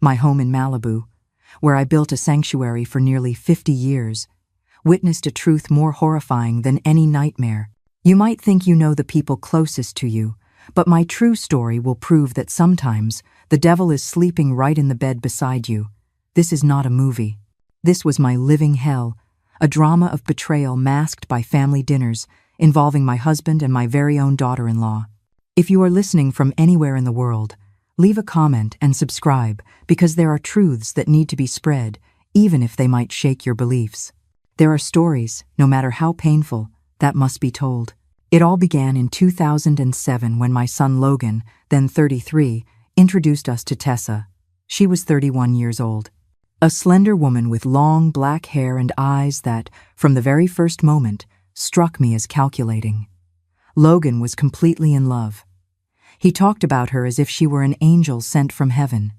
my home in Malibu, where I built a sanctuary for nearly 50 years, witnessed a truth more horrifying than any nightmare. You might think you know the people closest to you, but my true story will prove that sometimes the devil is sleeping right in the bed beside you. This is not a movie. This was my living hell, a drama of betrayal masked by family dinners involving my husband and my very own daughter-in-law. If you are listening from anywhere in the world, leave a comment and subscribe, because there are truths that need to be spread, even if they might shake your beliefs. There are stories, no matter how painful, that must be told. It all began in 2007 when my son Logan, then 33, introduced us to Tessa. She was 31 years old. A slender woman with long black hair and eyes that, from the very first moment, struck me as calculating. Logan was completely in love. He talked about her as if she were an angel sent from heaven.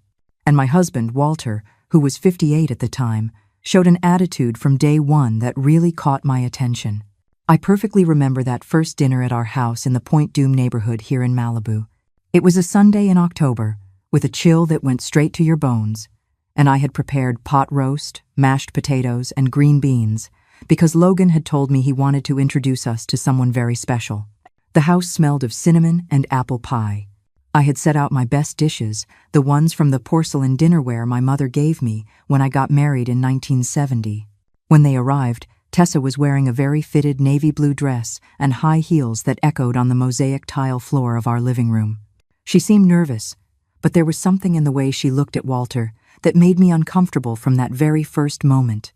And my husband, Walter, who was 58 at the time, showed an attitude from day one that really caught my attention. I perfectly remember that first dinner at our house in the Point Dume neighborhood here in Malibu. It was a Sunday in October, with a chill that went straight to your bones, and I had prepared pot roast, mashed potatoes, and green beans, because Logan had told me he wanted to introduce us to someone very special. The house smelled of cinnamon and apple pie. I had set out my best dishes, the ones from the porcelain dinnerware my mother gave me when I got married in 1970. When they arrived, Tessa was wearing a very fitted navy blue dress and high heels that echoed on the mosaic tile floor of our living room. She seemed nervous, but there was something in the way she looked at Walter that made me uncomfortable from that very first moment.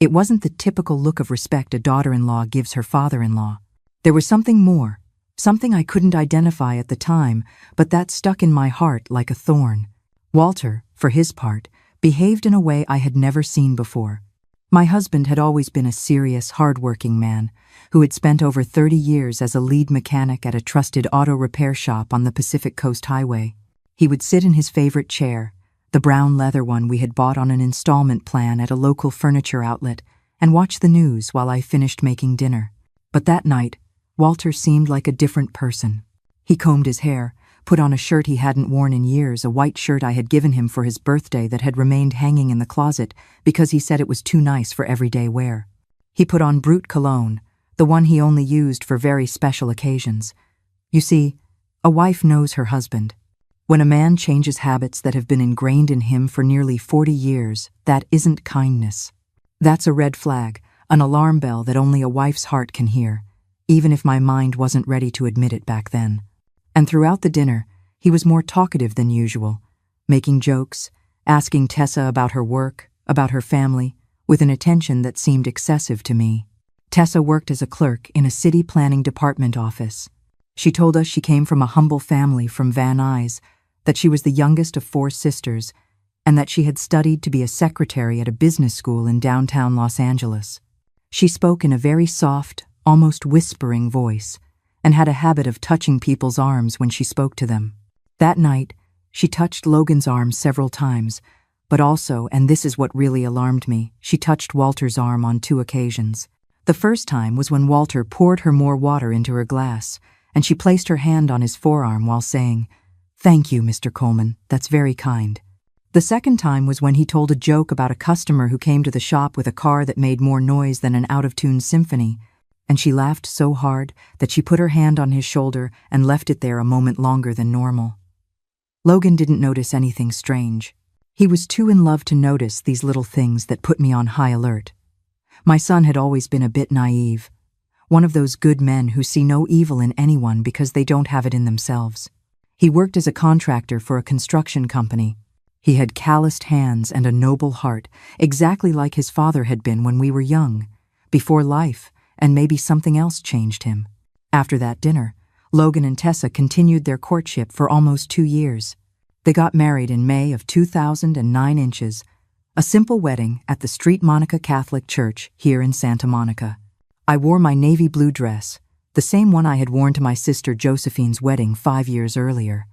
It wasn't the typical look of respect a daughter-in-law gives her father-in-law. There was something more, something I couldn't identify at the time, but that stuck in my heart like a thorn. Walter, for his part, behaved in a way I had never seen before. My husband had always been a serious, hard-working man who had spent over 30 years as a lead mechanic at a trusted auto repair shop on the Pacific Coast Highway. He would sit in his favorite chair, the brown leather one we had bought on an installment plan at a local furniture outlet, and watch the news while I finished making dinner. But that night, Walter seemed like a different person. He combed his hair, put on a shirt he hadn't worn in years, a white shirt I had given him for his birthday that had remained hanging in the closet because he said it was too nice for everyday wear. He put on Brut cologne, the one he only used for very special occasions. You see, a wife knows her husband. When a man changes habits that have been ingrained in him for nearly 40 years, that isn't kindness. That's a red flag, an alarm bell that only a wife's heart can hear, even if my mind wasn't ready to admit it back then. And throughout the dinner, he was more talkative than usual, making jokes, asking Tessa about her work, about her family, with an attention that seemed excessive to me. Tessa worked as a clerk in a city planning department office. She told us she came from a humble family from Van Nuys, that she was the youngest of 4 sisters, and that she had studied to be a secretary at a business school in downtown Los Angeles. She spoke in a very soft, almost whispering voice, and had a habit of touching people's arms when she spoke to them. That night, she touched Logan's arm several times, but also, and this is what really alarmed me, she touched Walter's arm on 2 occasions. The first time was when Walter poured her more water into her glass, and she placed her hand on his forearm while saying, "Thank you, Mr. Coleman, that's very kind." The second time was when he told a joke about a customer who came to the shop with a car that made more noise than an out-of-tune symphony, and she laughed so hard that she put her hand on his shoulder and left it there a moment longer than normal. Logan didn't notice anything strange. He was too in love to notice these little things that put me on high alert. My son had always been a bit naive, one of those good men who see no evil in anyone because they don't have it in themselves. He worked as a contractor for a construction company. He had calloused hands and a noble heart, exactly like his father had been when we were young, before life, and maybe something else changed him. After that dinner, Logan and Tessa continued their courtship for almost 2 years. They got married in May of 2009 inches, a simple wedding at the Street Monica Catholic Church here in Santa Monica. I wore my navy blue dress, the same one I had worn to my sister Josephine's wedding 5 years earlier,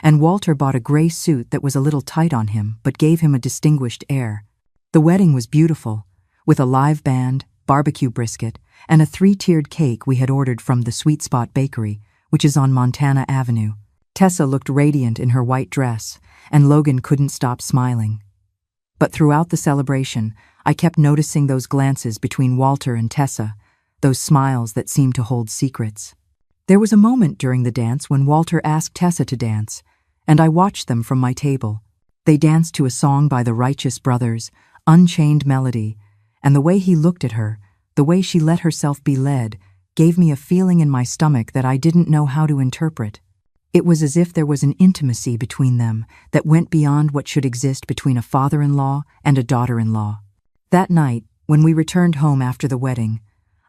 and Walter bought a gray suit that was a little tight on him but gave him a distinguished air. The wedding was beautiful, with a live band, barbecue brisket, and a 3-tiered cake we had ordered from the Sweet Spot Bakery, which is on Montana Avenue. Tessa looked radiant in her white dress, and Logan couldn't stop smiling. But throughout the celebration, I kept noticing those glances between Walter and Tessa, those smiles that seemed to hold secrets. There was a moment during the dance when Walter asked Tessa to dance, and I watched them from my table. They danced to a song by the Righteous Brothers, Unchained Melody, and the way he looked at her, the way she let herself be led, gave me a feeling in my stomach that I didn't know how to interpret. It was as if there was an intimacy between them that went beyond what should exist between a father-in-law and a daughter-in-law. That night, when we returned home after the wedding,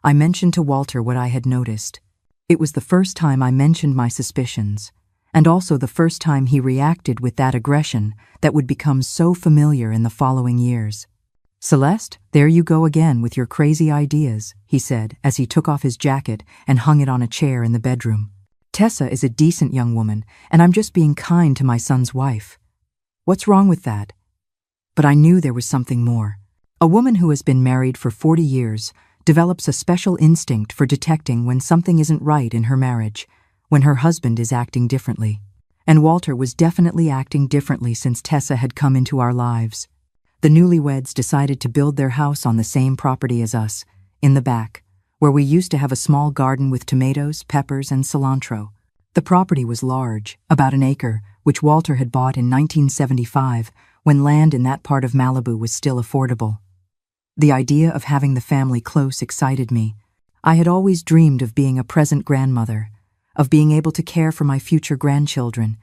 I mentioned to Walter what I had noticed. It was the first time I mentioned my suspicions, and also the first time he reacted with that aggression that would become so familiar in the following years. "Celeste, there you go again with your crazy ideas," he said as he took off his jacket and hung it on a chair in the bedroom. "Tessa is a decent young woman, and I'm just being kind to my son's wife. What's wrong with that?" But I knew there was something more. A woman who has been married for 40 years develops a special instinct for detecting when something isn't right in her marriage, when her husband is acting differently. And Walter was definitely acting differently since Tessa had come into our lives. The newlyweds decided to build their house on the same property as us, in the back, where we used to have a small garden with tomatoes, peppers, and cilantro. The property was large, about an acre, which Walter had bought in 1975, when land in that part of Malibu was still affordable. The idea of having the family close excited me. I had always dreamed of being a present grandmother, of being able to care for my future grandchildren,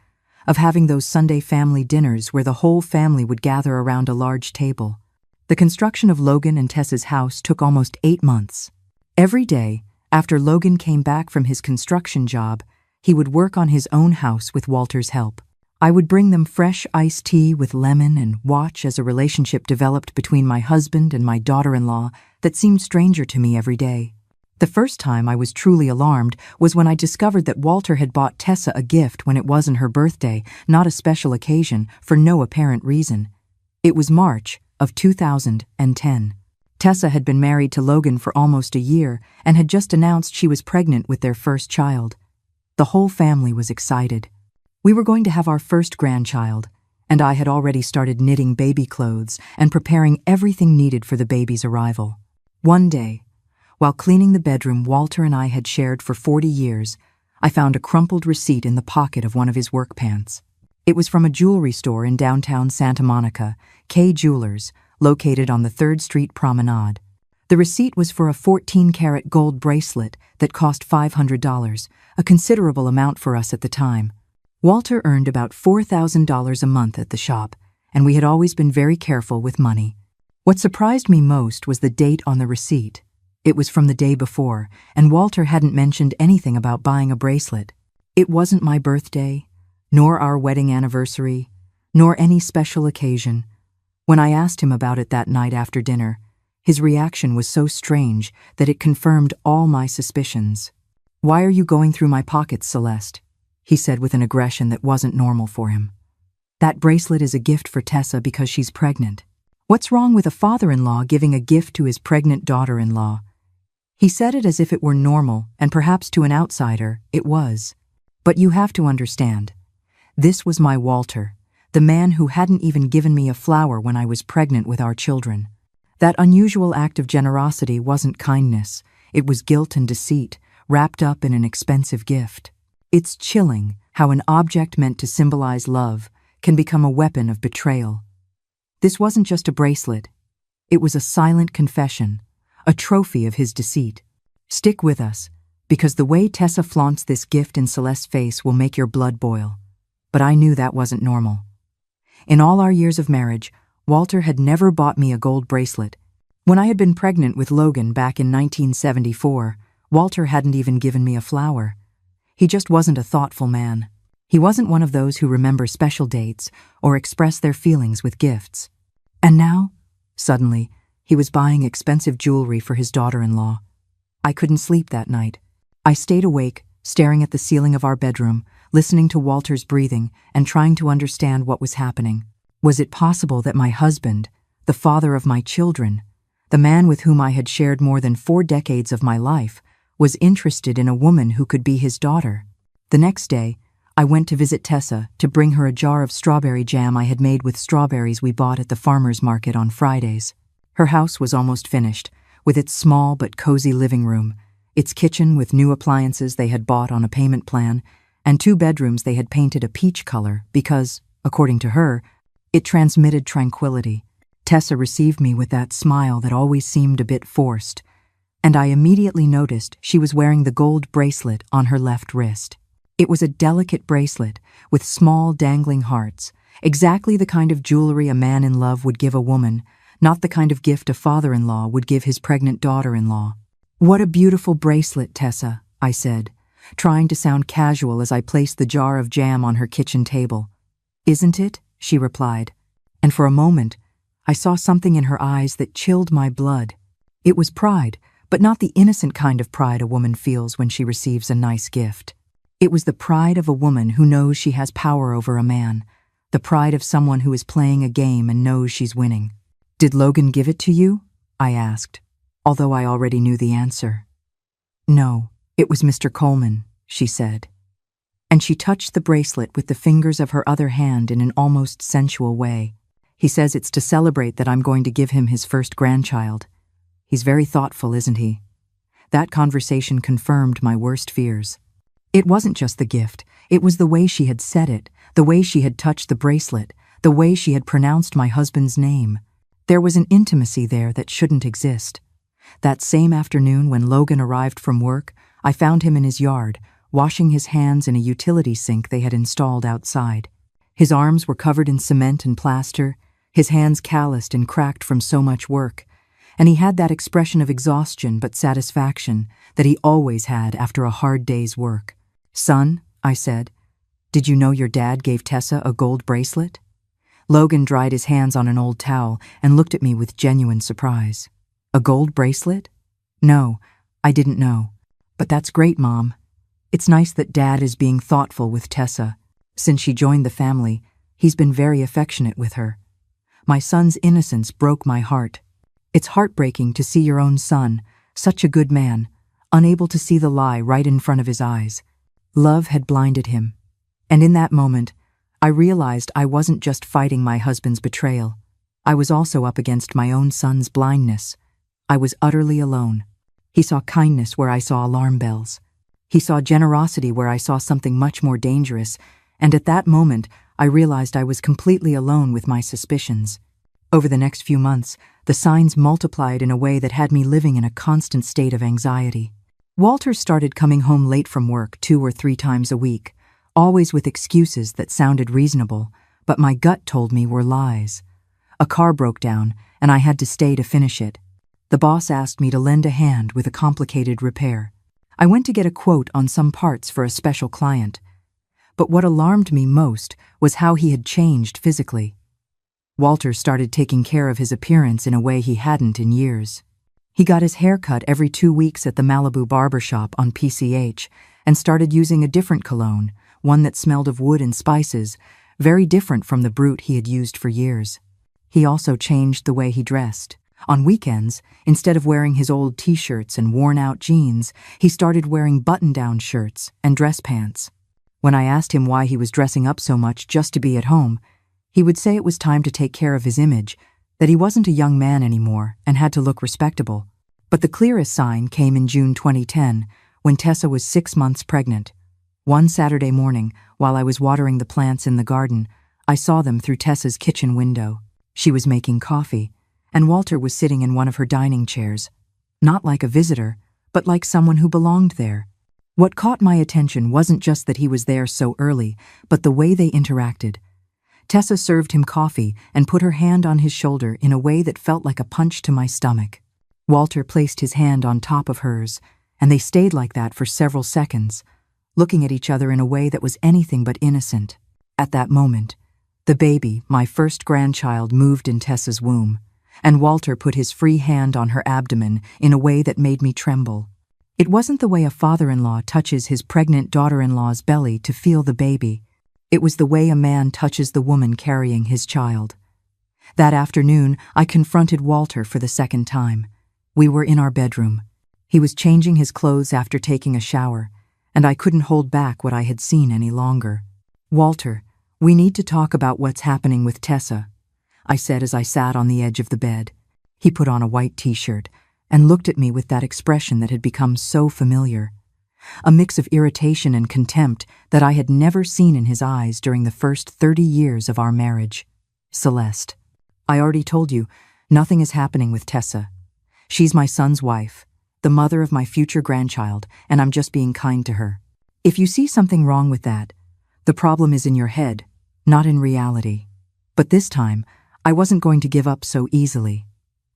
of having those Sunday family dinners where the whole family would gather around a large table. The construction of Logan and Tessa's house took almost 8 months. Every day, after Logan came back from his construction job, he would work on his own house with Walter's help. I would bring them fresh iced tea with lemon and watch as a relationship developed between my husband and my daughter-in-law that seemed stranger to me every day. The first time I was truly alarmed was when I discovered that Walter had bought Tessa a gift when it wasn't her birthday, not a special occasion, for no apparent reason. It was March of 2010. Tessa had been married to Logan for almost a year and had just announced she was pregnant with their first child. The whole family was excited. We were going to have our first grandchild, and I had already started knitting baby clothes and preparing everything needed for the baby's arrival. One day, while cleaning the bedroom Walter and I had shared for 40 years, I found a crumpled receipt in the pocket of one of his work pants. It was from a jewelry store in downtown Santa Monica, K Jewelers, located on the 3rd Street Promenade. The receipt was for a 14-karat gold bracelet that cost $500, a considerable amount for us at the time. Walter earned about $4,000 a month at the shop, and we had always been very careful with money. What surprised me most was the date on the receipt. It was from the day before, and Walter hadn't mentioned anything about buying a bracelet. It wasn't my birthday, nor our wedding anniversary, nor any special occasion. When I asked him about it that night after dinner, his reaction was so strange that it confirmed all my suspicions. "Why are you going through my pockets, Celeste?" he said with an aggression that wasn't normal for him. "That bracelet is a gift for Tessa because she's pregnant. What's wrong with a father-in-law giving a gift to his pregnant daughter-in-law?" He said it as if it were normal, and perhaps to an outsider, it was. But you have to understand, this was my Walter, the man who hadn't even given me a flower when I was pregnant with our children. That unusual act of generosity wasn't kindness, it was guilt and deceit, wrapped up in an expensive gift. It's chilling how an object meant to symbolize love can become a weapon of betrayal. This wasn't just a bracelet. It was a silent confession, a trophy of his deceit. Stick with us, because the way Tessa flaunts this gift in Celeste's face will make your blood boil. But I knew that wasn't normal. In all our years of marriage, Walter had never bought me a gold bracelet. When I had been pregnant with Logan back in 1974, Walter hadn't even given me a flower. He just wasn't a thoughtful man. He wasn't one of those who remember special dates or express their feelings with gifts. And now, suddenly, he was buying expensive jewelry for his daughter-in-law. I couldn't sleep that night. I stayed awake, staring at the ceiling of our bedroom, listening to Walter's breathing and trying to understand what was happening. Was it possible that my husband, the father of my children, the man with whom I had shared more than 4 decades of my life, was interested in a woman who could be his daughter? The next day, I went to visit Tessa to bring her a jar of strawberry jam I had made with strawberries we bought at the farmer's market on Fridays. Her house was almost finished, with its small but cozy living room, its kitchen with new appliances they had bought on a payment plan, and 2 bedrooms they had painted a peach color because, according to her, it transmitted tranquility. Tessa received me with that smile that always seemed a bit forced, and I immediately noticed she was wearing the gold bracelet on her left wrist. It was a delicate bracelet with small dangling hearts, exactly the kind of jewelry a man in love would give a woman, not the kind of gift a father-in-law would give his pregnant daughter-in-law. "What a beautiful bracelet, Tessa," I said, trying to sound casual as I placed the jar of jam on her kitchen table. "Isn't it?" she replied, and for a moment I saw something in her eyes that chilled my blood. It was pride, but not the innocent kind of pride a woman feels when she receives a nice gift. It was the pride of a woman who knows she has power over a man, the pride of someone who is playing a game and knows she's winning. "Did Logan give it to you?" I asked, although I already knew the answer. "No, it was Mr. Coleman," she said. And she touched the bracelet with the fingers of her other hand in an almost sensual way. "He says it's to celebrate that I'm going to give him his first grandchild. He's very thoughtful, isn't he?" That conversation confirmed my worst fears. It wasn't just the gift, it was the way she had said it, the way she had touched the bracelet, the way she had pronounced my husband's name. There was an intimacy there that shouldn't exist. That same afternoon when Logan arrived from work, I found him in his yard, washing his hands in a utility sink they had installed outside. His arms were covered in cement and plaster, his hands calloused and cracked from so much work, and he had that expression of exhaustion but satisfaction that he always had after a hard day's work. "Son," I said, "did you know your dad gave Tessa a gold bracelet?" Logan dried his hands on an old towel and looked at me with genuine surprise. "A gold bracelet? No, I didn't know. But that's great, Mom. It's nice that Dad is being thoughtful with Tessa. Since she joined the family, he's been very affectionate with her." My son's innocence broke my heart. It's heartbreaking to see your own son, such a good man, unable to see the lie right in front of his eyes. Love had blinded him. And in that moment, I realized I wasn't just fighting my husband's betrayal. I was also up against my own son's blindness. I was utterly alone. He saw kindness where I saw alarm bells. He saw generosity where I saw something much more dangerous, and at that moment, I realized I was completely alone with my suspicions. Over the next few months, the signs multiplied in a way that had me living in a constant state of anxiety. Walter started coming home late from work 2 or 3 times a week, always with excuses that sounded reasonable, but my gut told me were lies. A car broke down, and I had to stay to finish it. The boss asked me to lend a hand with a complicated repair. I went to get a quote on some parts for a special client. But what alarmed me most was how he had changed physically. Walter started taking care of his appearance in a way he hadn't in years. He got his hair cut every 2 weeks at the Malibu barber shop on PCH and started using a different cologne, one that smelled of wood and spices, very different from the brute he had used for years. He also changed the way he dressed. On weekends, instead of wearing his old t-shirts and worn-out jeans, he started wearing button-down shirts and dress pants. When I asked him why he was dressing up so much just to be at home, he would say it was time to take care of his image, that he wasn't a young man anymore and had to look respectable. But the clearest sign came in June 2010, when Tessa was 6 months pregnant. One Saturday morning, while I was watering the plants in the garden, I saw them through Tessa's kitchen window. She was making coffee, and Walter was sitting in one of her dining chairs, not like a visitor, but like someone who belonged there. What caught my attention wasn't just that he was there so early, but the way they interacted. Tessa served him coffee and put her hand on his shoulder in a way that felt like a punch to my stomach. Walter placed his hand on top of hers, and they stayed like that for several seconds, looking at each other in a way that was anything but innocent. At that moment, the baby, my first grandchild, moved in Tessa's womb, and Walter put his free hand on her abdomen in a way that made me tremble. It wasn't the way a father-in-law touches his pregnant daughter-in-law's belly to feel the baby. It was the way a man touches the woman carrying his child. That afternoon, I confronted Walter for the second time. We were in our bedroom. He was changing his clothes after taking a shower, and I couldn't hold back what I had seen any longer. "Walter, we need to talk about what's happening with Tessa," I said as I sat on the edge of the bed. He put on a white t-shirt and looked at me with that expression that had become so familiar, a mix of irritation and contempt that I had never seen in his eyes during the first 30 years of our marriage. "Celeste, I already told you, nothing is happening with Tessa. She's my son's wife, the mother of my future grandchild, and I'm just being kind to her. If you see something wrong with that, the problem is in your head, not in reality. But this time, I wasn't going to give up so easily.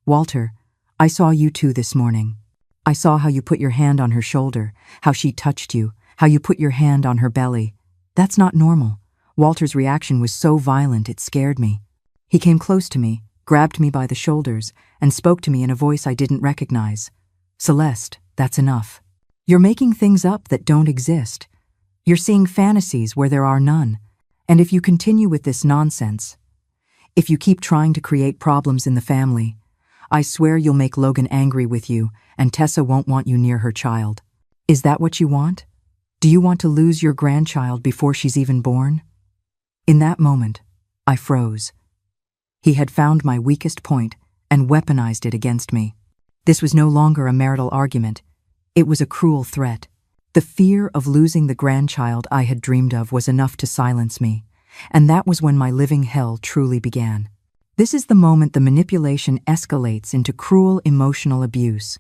Walter, I saw you two this morning. I saw how you put your hand on her shoulder, how she touched you, how you put your hand on her belly. That's not normal." Walter's reaction was so violent it scared me. He came close to me, grabbed me by the shoulders, and spoke to me in a voice I didn't recognize. "Celeste, that's enough. You're making things up that don't exist. You're seeing fantasies where there are none. And if you continue with this nonsense, if you keep trying to create problems in the family, I swear you'll make Logan angry with you, and Tessa won't want you near her child. Is that what you want? Do you want to lose your grandchild before she's even born?" In that moment, I froze. He had found my weakest point and weaponized it against me. This was no longer a marital argument. It was a cruel threat. The fear of losing the grandchild I had dreamed of was enough to silence me, and that was when my living hell truly began. This is the moment the manipulation escalates into cruel emotional abuse.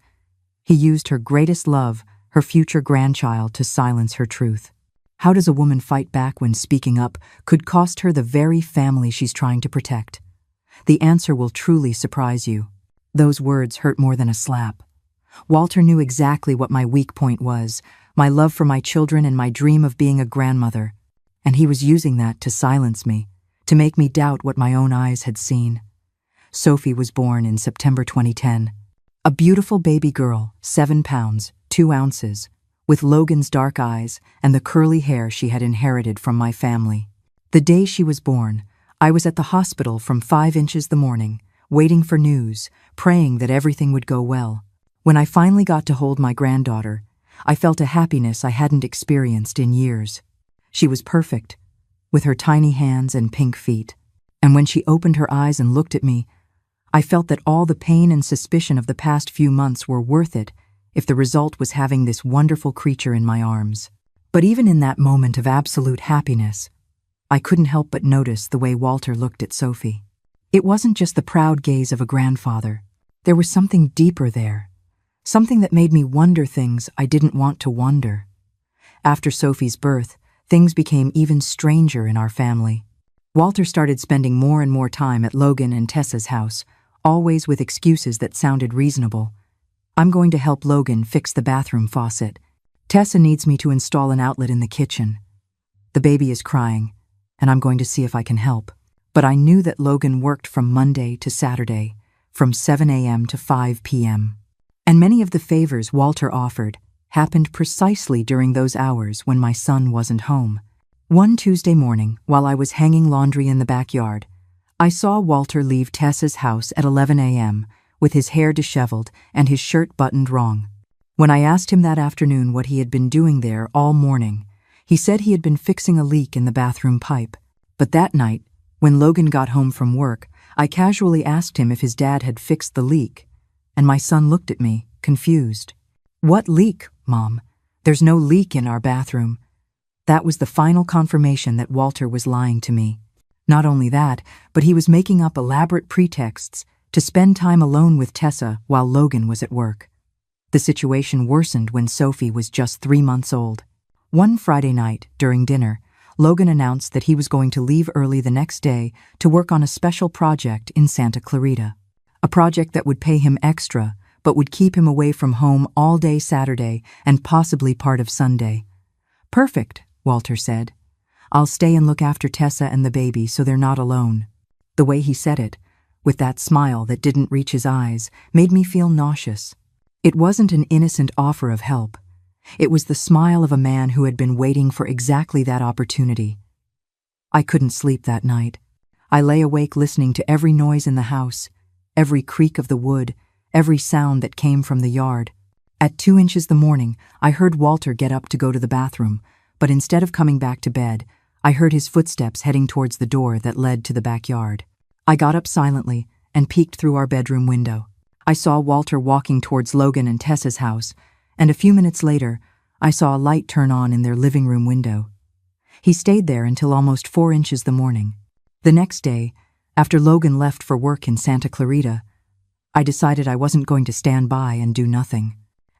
He used her greatest love, her future grandchild, to silence her truth. How does a woman fight back when speaking up could cost her the very family she's trying to protect? The answer will truly surprise you. Those words hurt more than a slap. Walter knew exactly what my weak point was, my love for my children and my dream of being a grandmother, and he was using that to silence me, to make me doubt what my own eyes had seen. Sophie was born in September 2010. A beautiful baby girl, 7 pounds, 2 ounces, with Logan's dark eyes and the curly hair she had inherited from my family. The day she was born, I was at the hospital from 5 inches the morning, waiting for news, praying that everything would go well. When I finally got to hold my granddaughter, I felt a happiness I hadn't experienced in years. She was perfect, with her tiny hands and pink feet. And when she opened her eyes and looked at me, I felt that all the pain and suspicion of the past few months were worth it if the result was having this wonderful creature in my arms. But even in that moment of absolute happiness, I couldn't help but notice the way Walter looked at Sophie. It wasn't just the proud gaze of a grandfather. There was something deeper there, something that made me wonder things I didn't want to wonder. After Sophie's birth, things became even stranger in our family. Walter started spending more and more time at Logan and Tessa's house, always with excuses that sounded reasonable. "I'm going to help Logan fix the bathroom faucet. Tessa needs me to install an outlet in the kitchen. The baby is crying, and I'm going to see if I can help." But I knew that Logan worked from Monday to Saturday, from 7 a.m. to 5 p.m. And many of the favors Walter offered happened precisely during those hours when my son wasn't home. One Tuesday morning, while I was hanging laundry in the backyard, I saw Walter leave Tessa's house at 11 a.m. with his hair disheveled and his shirt buttoned wrong. When I asked him that afternoon what he had been doing there all morning, he said he had been fixing a leak in the bathroom pipe. But that night, when Logan got home from work, I casually asked him if his dad had fixed the leak, and my son looked at me, confused. "What leak, Mom? There's no leak in our bathroom." That was the final confirmation that Walter was lying to me. Not only that, but he was making up elaborate pretexts to spend time alone with Tessa while Logan was at work. The situation worsened when Sophie was just 3 months old. One Friday night, during dinner, Logan announced that he was going to leave early the next day to work on a special project in Santa Clarita. A project that would pay him extra, but would keep him away from home all day Saturday and possibly part of Sunday. "Perfect," Walter said. "I'll stay and look after Tessa and the baby so they're not alone." The way he said it, with that smile that didn't reach his eyes, made me feel nauseous. It wasn't an innocent offer of help. It was the smile of a man who had been waiting for exactly that opportunity. I couldn't sleep that night. I lay awake listening to every noise in the house, every creak of the wood, every sound that came from the yard. At 2 inches the morning, I heard Walter get up to go to the bathroom, but instead of coming back to bed, I heard his footsteps heading towards the door that led to the backyard. I got up silently and peeked through our bedroom window. I saw Walter walking towards Logan and Tessa's house, and a few minutes later, I saw a light turn on in their living room window. He stayed there until almost 4 inches the morning. The next day, after Logan left for work in Santa Clarita, I decided I wasn't going to stand by and do nothing.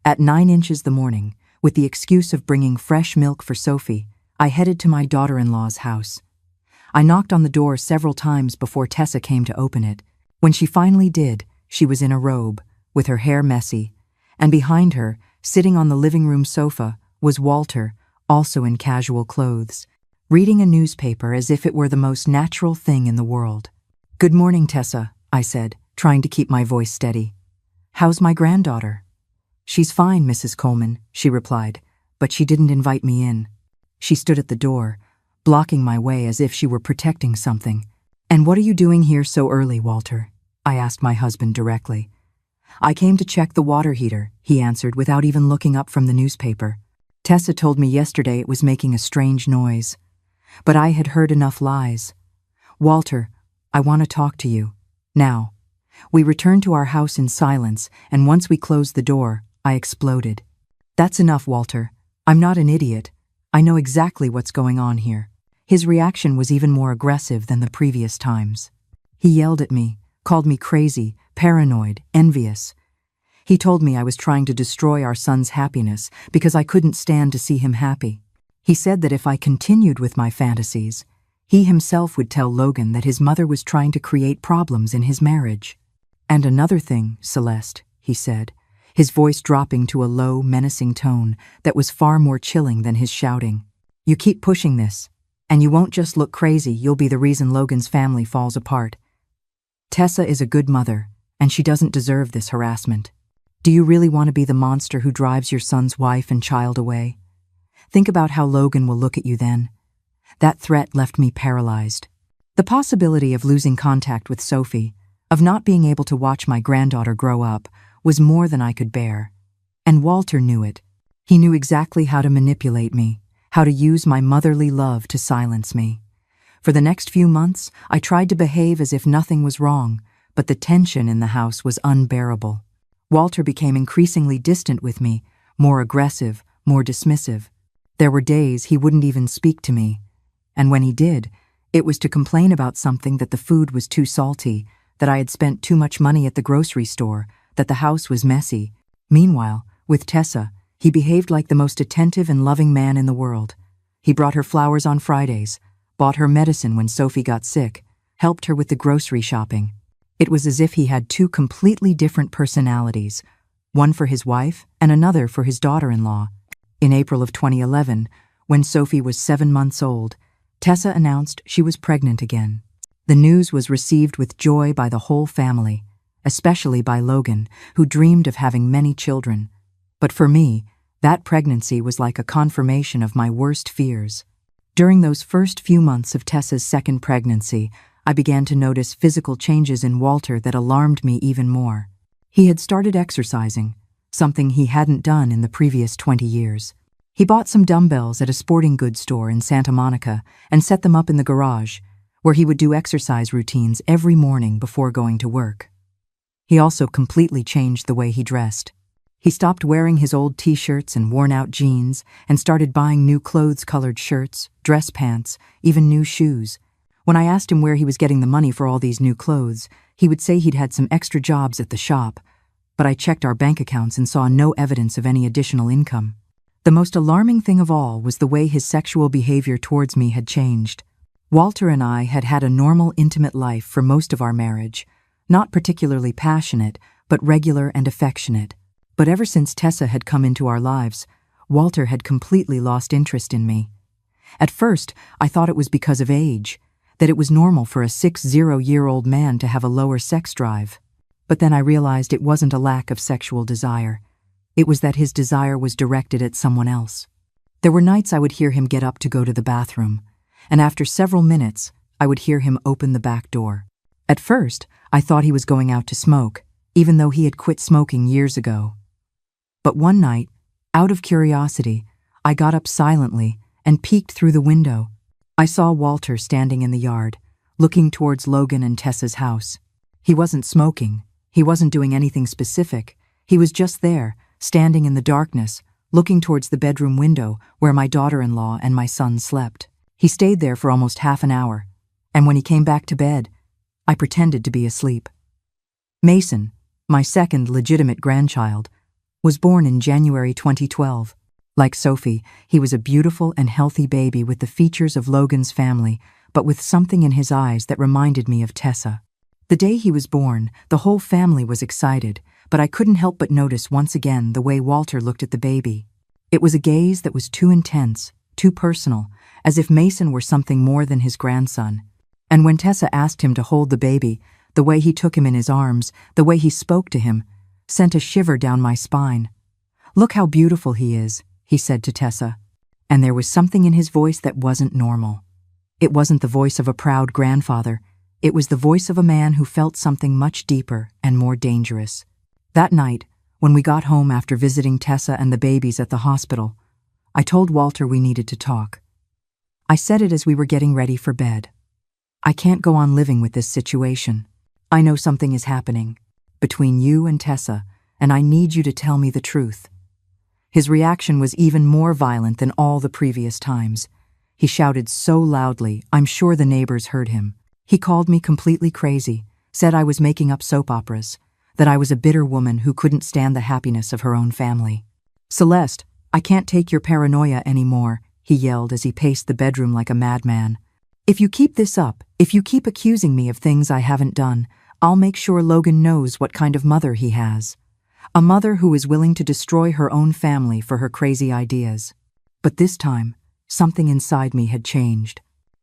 At 9 inches the morning, with the excuse of bringing fresh milk for Sophie, I headed to my daughter-in-law's house. I knocked on the door several times before Tessa came to open it. When she finally did, she was in a robe, with her hair messy, and behind her, sitting on the living room sofa, was Walter, also in casual clothes, reading a newspaper as if it were the most natural thing in the world. "Good morning, Tessa," I said, trying to keep my voice steady. "How's my granddaughter?" "She's fine, Mrs. Coleman," she replied, "but she didn't invite me in." She stood at the door, blocking my way as if she were protecting something. "And what are you doing here so early, Walter?" I asked my husband directly. "I came to check the water heater," he answered without even looking up from the newspaper. "Tessa told me yesterday it was making a strange noise. But I had heard enough lies. Walter, I want to talk to you. Now." We returned to our house in silence, and once we closed the door, I exploded. "That's enough, Walter. I'm not an idiot. I know exactly what's going on here." His reaction was even more aggressive than the previous times. He yelled at me, called me crazy, paranoid, envious. He told me I was trying to destroy our son's happiness because I couldn't stand to see him happy. He said that if I continued with my fantasies, he himself would tell Logan that his mother was trying to create problems in his marriage. "And another thing, Celeste," he said, his voice dropping to a low, menacing tone that was far more chilling than his shouting. "You keep pushing this, and you won't just look crazy, you'll be the reason Logan's family falls apart. Tessa is a good mother, and she doesn't deserve this harassment. Do you really want to be the monster who drives your son's wife and child away? Think about how Logan will look at you then." That threat left me paralyzed. The possibility of losing contact with Sophie, of not being able to watch my granddaughter grow up, was more than I could bear. And Walter knew it. He knew exactly how to manipulate me, how to use my motherly love to silence me. For the next few months, I tried to behave as if nothing was wrong, but the tension in the house was unbearable. Walter became increasingly distant with me, more aggressive, more dismissive. There were days he wouldn't even speak to me. And when he did, it was to complain about something, that the food was too salty, that I had spent too much money at the grocery store, that the house was messy. Meanwhile, with Tessa, he behaved like the most attentive and loving man in the world. He brought her flowers on Fridays, bought her medicine when Sophie got sick, helped her with the grocery shopping. It was as if he had two completely different personalities, one for his wife and another for his daughter-in-law. In April of 2011, when Sophie was 7 months old, Tessa announced she was pregnant again. The news was received with joy by the whole family, especially by Logan, who dreamed of having many children. But for me, that pregnancy was like a confirmation of my worst fears. During those first few months of Tessa's second pregnancy, I began to notice physical changes in Walter that alarmed me even more. He had started exercising, something he hadn't done in the previous 20 years. He bought some dumbbells at a sporting goods store in Santa Monica and set them up in the garage, where he would do exercise routines every morning before going to work. He also completely changed the way he dressed. He stopped wearing his old t-shirts and worn-out jeans and started buying new clothes-colored shirts, dress pants, even new shoes. When I asked him where he was getting the money for all these new clothes, he would say he'd had some extra jobs at the shop, but I checked our bank accounts and saw no evidence of any additional income. The most alarming thing of all was the way his sexual behavior towards me had changed. Walter and I had had a normal, intimate life for most of our marriage, not particularly passionate, but regular and affectionate. But ever since Tessa had come into our lives, Walter had completely lost interest in me. At first, I thought it was because of age, that it was normal for a 60-year-old man to have a lower sex drive. But then I realized it wasn't a lack of sexual desire. It was that his desire was directed at someone else. There were nights I would hear him get up to go to the bathroom, and after several minutes, I would hear him open the back door. At first, I thought he was going out to smoke, even though he had quit smoking years ago. But one night, out of curiosity, I got up silently and peeked through the window. I saw Walter standing in the yard, looking towards Logan and Tessa's house. He wasn't smoking. He wasn't doing anything specific. He was just there, standing in the darkness, looking towards the bedroom window where my daughter-in-law and my son slept. He stayed there for almost half an hour, and when he came back to bed, I pretended to be asleep. Mason, my second legitimate grandchild, was born in January 2012. Like Sophie, he was a beautiful and healthy baby with the features of Logan's family, but with something in his eyes that reminded me of Tessa. The day he was born, the whole family was excited, but I couldn't help but notice once again the way Walter looked at the baby. It was a gaze that was too intense, too personal, as if Mason were something more than his grandson. And when Tessa asked him to hold the baby, the way he took him in his arms, the way he spoke to him, sent a shiver down my spine. "Look how beautiful he is," he said to Tessa. And there was something in his voice that wasn't normal. It wasn't the voice of a proud grandfather. It was the voice of a man who felt something much deeper and more dangerous. That night, when we got home after visiting Tessa and the babies at the hospital, I told Walter we needed to talk. I said it as we were getting ready for bed. "I can't go on living with this situation. I know something is happening between you and Tessa, and I need you to tell me the truth." His reaction was even more violent than all the previous times. He shouted so loudly, I'm sure the neighbors heard him. He called me completely crazy, said I was making up soap operas, that I was a bitter woman who couldn't stand the happiness of her own family. "Celeste, I can't take your paranoia anymore," he yelled as he paced the bedroom like a madman. "If you keep this up, if you keep accusing me of things I haven't done, I'll make sure Logan knows what kind of mother he has. A mother who is willing to destroy her own family for her crazy ideas." But this time, something inside me had changed.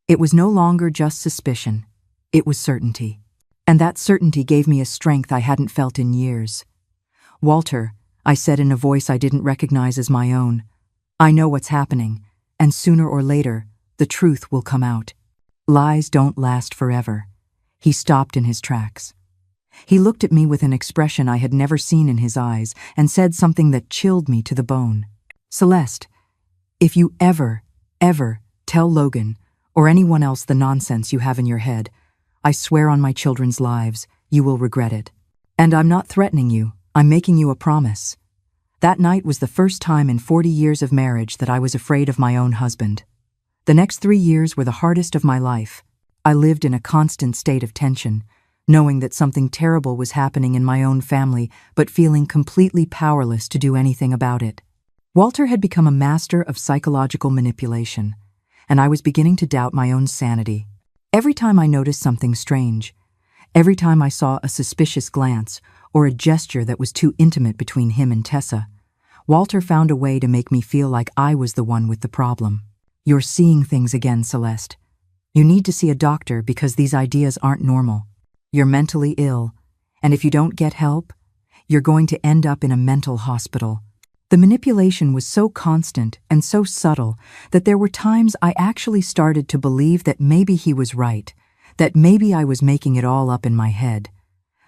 It was no longer just suspicion. It was certainty. And that certainty gave me a strength I hadn't felt in years. "Walter," I said in a voice I didn't recognize as my own, "I know what's happening, and sooner or later, the truth will come out. Lies don't last forever." He stopped in his tracks. He looked at me with an expression I had never seen in his eyes and said something that chilled me to the bone. "Celeste, if you ever tell Logan or anyone else the nonsense you have in your head, I swear on my children's lives, you will regret it. And I'm not threatening you, I'm making you a promise." That night was the first time in 40 years of marriage that I was afraid of my own husband. The next 3 years were the hardest of my life. I lived in a constant state of tension, knowing that something terrible was happening in my own family, but feeling completely powerless to do anything about it. Walter had become a master of psychological manipulation, and I was beginning to doubt my own sanity. Every time I noticed something strange, every time I saw a suspicious glance or a gesture that was too intimate between him and Tessa, Walter found a way to make me feel like I was the one with the problem. "You're seeing things again, Celeste. You need to see a doctor because these ideas aren't normal. You're mentally ill, and if you don't get help, you're going to end up in a mental hospital." The manipulation was so constant and so subtle that there were times I actually started to believe that maybe he was right, that maybe I was making it all up in my head.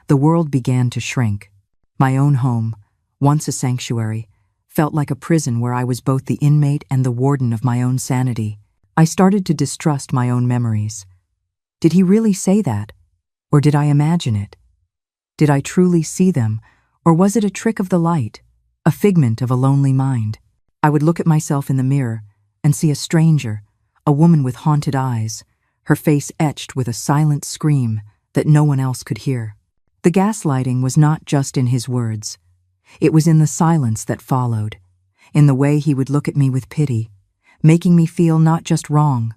The world began to shrink. My own home, once a sanctuary, felt like a prison where I was both the inmate and the warden of my own sanity. I started to distrust my own memories. Did he really say that? Or did I imagine it? Did I truly see them, or was it a trick of the light? A figment of a lonely mind? I would look at myself in the mirror and see a stranger, a woman with haunted eyes, her face etched with a silent scream that no one else could hear. The gaslighting was not just in his words. It was in the silence that followed, in the way he would look at me with pity, making me feel not just wrong,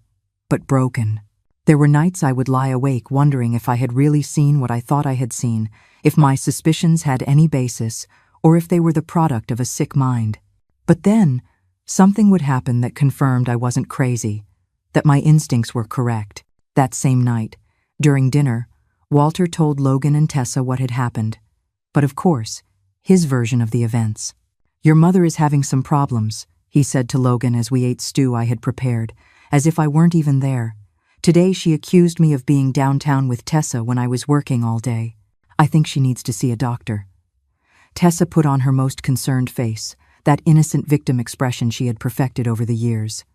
but broken. There were nights I would lie awake wondering if I had really seen what I thought I had seen, if my suspicions had any basis, or if they were the product of a sick mind. But then, something would happen that confirmed I wasn't crazy, that my instincts were correct. That same night, during dinner, Walter told Logan and Tessa what had happened. But of course, his version of the events. "Your mother is having some problems," he said to Logan as we ate stew I had prepared, as if I weren't even there. "Today she accused me of being downtown with Tessa when I was working all day. I think she needs to see a doctor." Tessa put on her most concerned face, that innocent victim expression she had perfected over the years.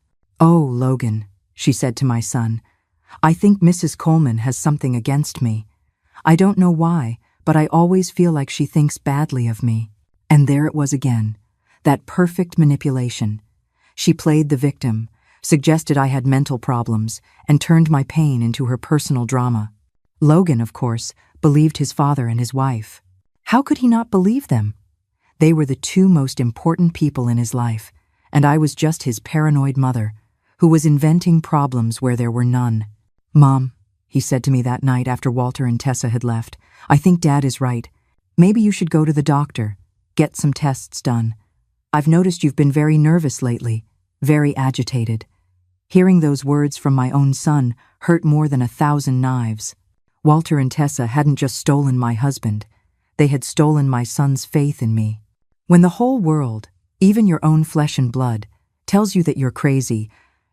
"Oh, Logan," she said to my son, "I think Mrs. Coleman has something against me. I don't know why, but I always feel like she thinks badly of me." And there it was again, that perfect manipulation. She played the victim, suggested I had mental problems, and turned my pain into her personal drama. Logan, of course, believed his father and his wife. How could he not believe them? They were the two most important people in his life, and I was just his paranoid mother, who was inventing problems where there were none. "Mom," he said to me that night after Walter and Tessa had left, "I think Dad is right. Maybe you should go to the doctor, get some tests done. I've noticed you've been very nervous lately, very agitated." Hearing those words from my own son hurt more than 1,000 knives. Walter and Tessa hadn't just stolen my husband, they had stolen my son's faith in me. When the whole world, even your own flesh and blood, tells you that you're crazy,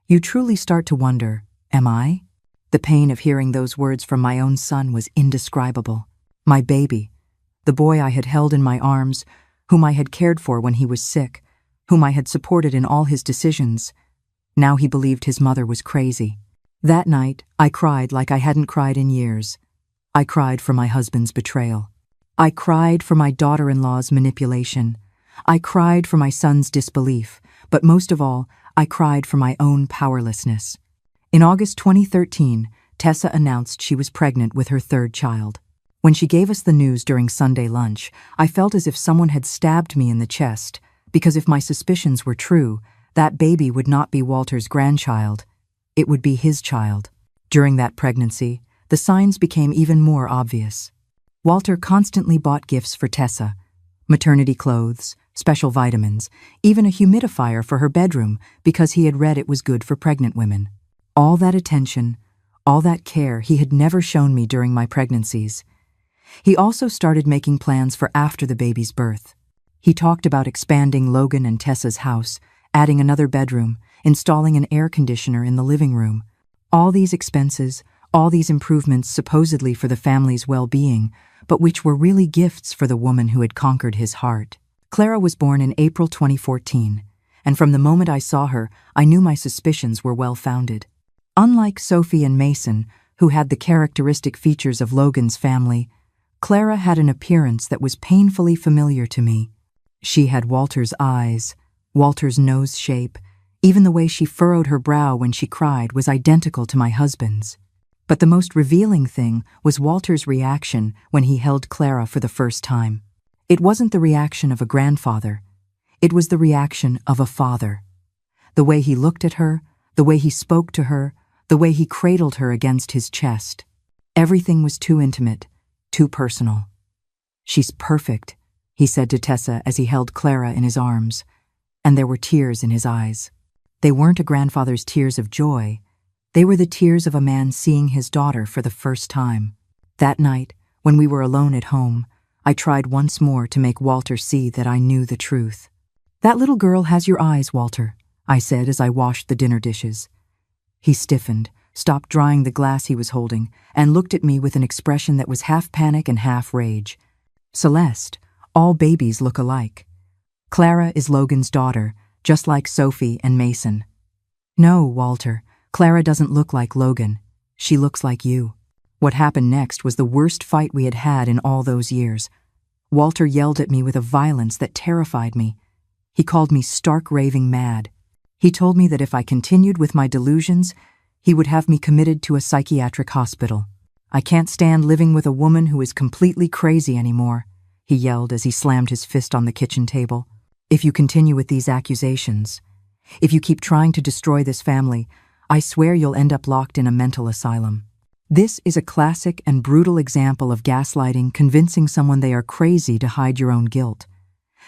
you truly start to wonder, am I? The pain of hearing those words from my own son was indescribable. My baby, the boy I had held in my arms, whom I had cared for when he was sick, whom I had supported in all his decisions. Now he believed his mother was crazy. That night, I cried like I hadn't cried in years. I cried for my husband's betrayal. I cried for my daughter-in-law's manipulation. I cried for my son's disbelief, but most of all, I cried for my own powerlessness. In August 2013, Tessa announced she was pregnant with her third child. When she gave us the news during Sunday lunch, I felt as if someone had stabbed me in the chest, because if my suspicions were true, that baby would not be Walter's grandchild. It would be his child. During that pregnancy, the signs became even more obvious. Walter constantly bought gifts for Tessa: maternity clothes, special vitamins, even a humidifier for her bedroom because he had read it was good for pregnant women. All that attention, all that care he had never shown me during my pregnancies. He also started making plans for after the baby's birth. He talked about expanding Logan and Tessa's house, adding another bedroom, installing an air conditioner in the living room. All these expenses, all these improvements supposedly for the family's well-being, but which were really gifts for the woman who had conquered his heart. Clara was born in April 2014, and from the moment I saw her, I knew my suspicions were well-founded. Unlike Sophie and Mason, who had the characteristic features of Logan's family, Clara had an appearance that was painfully familiar to me. She had Walter's eyes, Walter's nose shape, even the way she furrowed her brow when she cried was identical to my husband's. But the most revealing thing was Walter's reaction when he held Clara for the first time. It wasn't the reaction of a grandfather. It was the reaction of a father. The way he looked at her, the way he spoke to her, the way he cradled her against his chest. Everything was too intimate, too personal. "She's perfect," he said to Tessa as he held Clara in his arms, and there were tears in his eyes. They weren't a grandfather's tears of joy. They were the tears of a man seeing his daughter for the first time. That night, when we were alone at home, I tried once more to make Walter see that I knew the truth. "That little girl has your eyes, Walter," I said as I washed the dinner dishes. He stiffened, stopped drying the glass he was holding, and looked at me with an expression that was half panic and half rage. "Celeste, all babies look alike. Clara is Logan's daughter, just like Sophie and Mason." "No, Walter, Clara doesn't look like Logan. She looks like you." What happened next was the worst fight we had had in all those years. Walter yelled at me with a violence that terrified me. He called me stark raving mad. He told me that if I continued with my delusions, he would have me committed to a psychiatric hospital. "I can't stand living with a woman who is completely crazy anymore," he yelled as he slammed his fist on the kitchen table. "If you continue with these accusations, if you keep trying to destroy this family, I swear you'll end up locked in a mental asylum." This is a classic and brutal example of gaslighting, convincing someone they are crazy to hide your own guilt.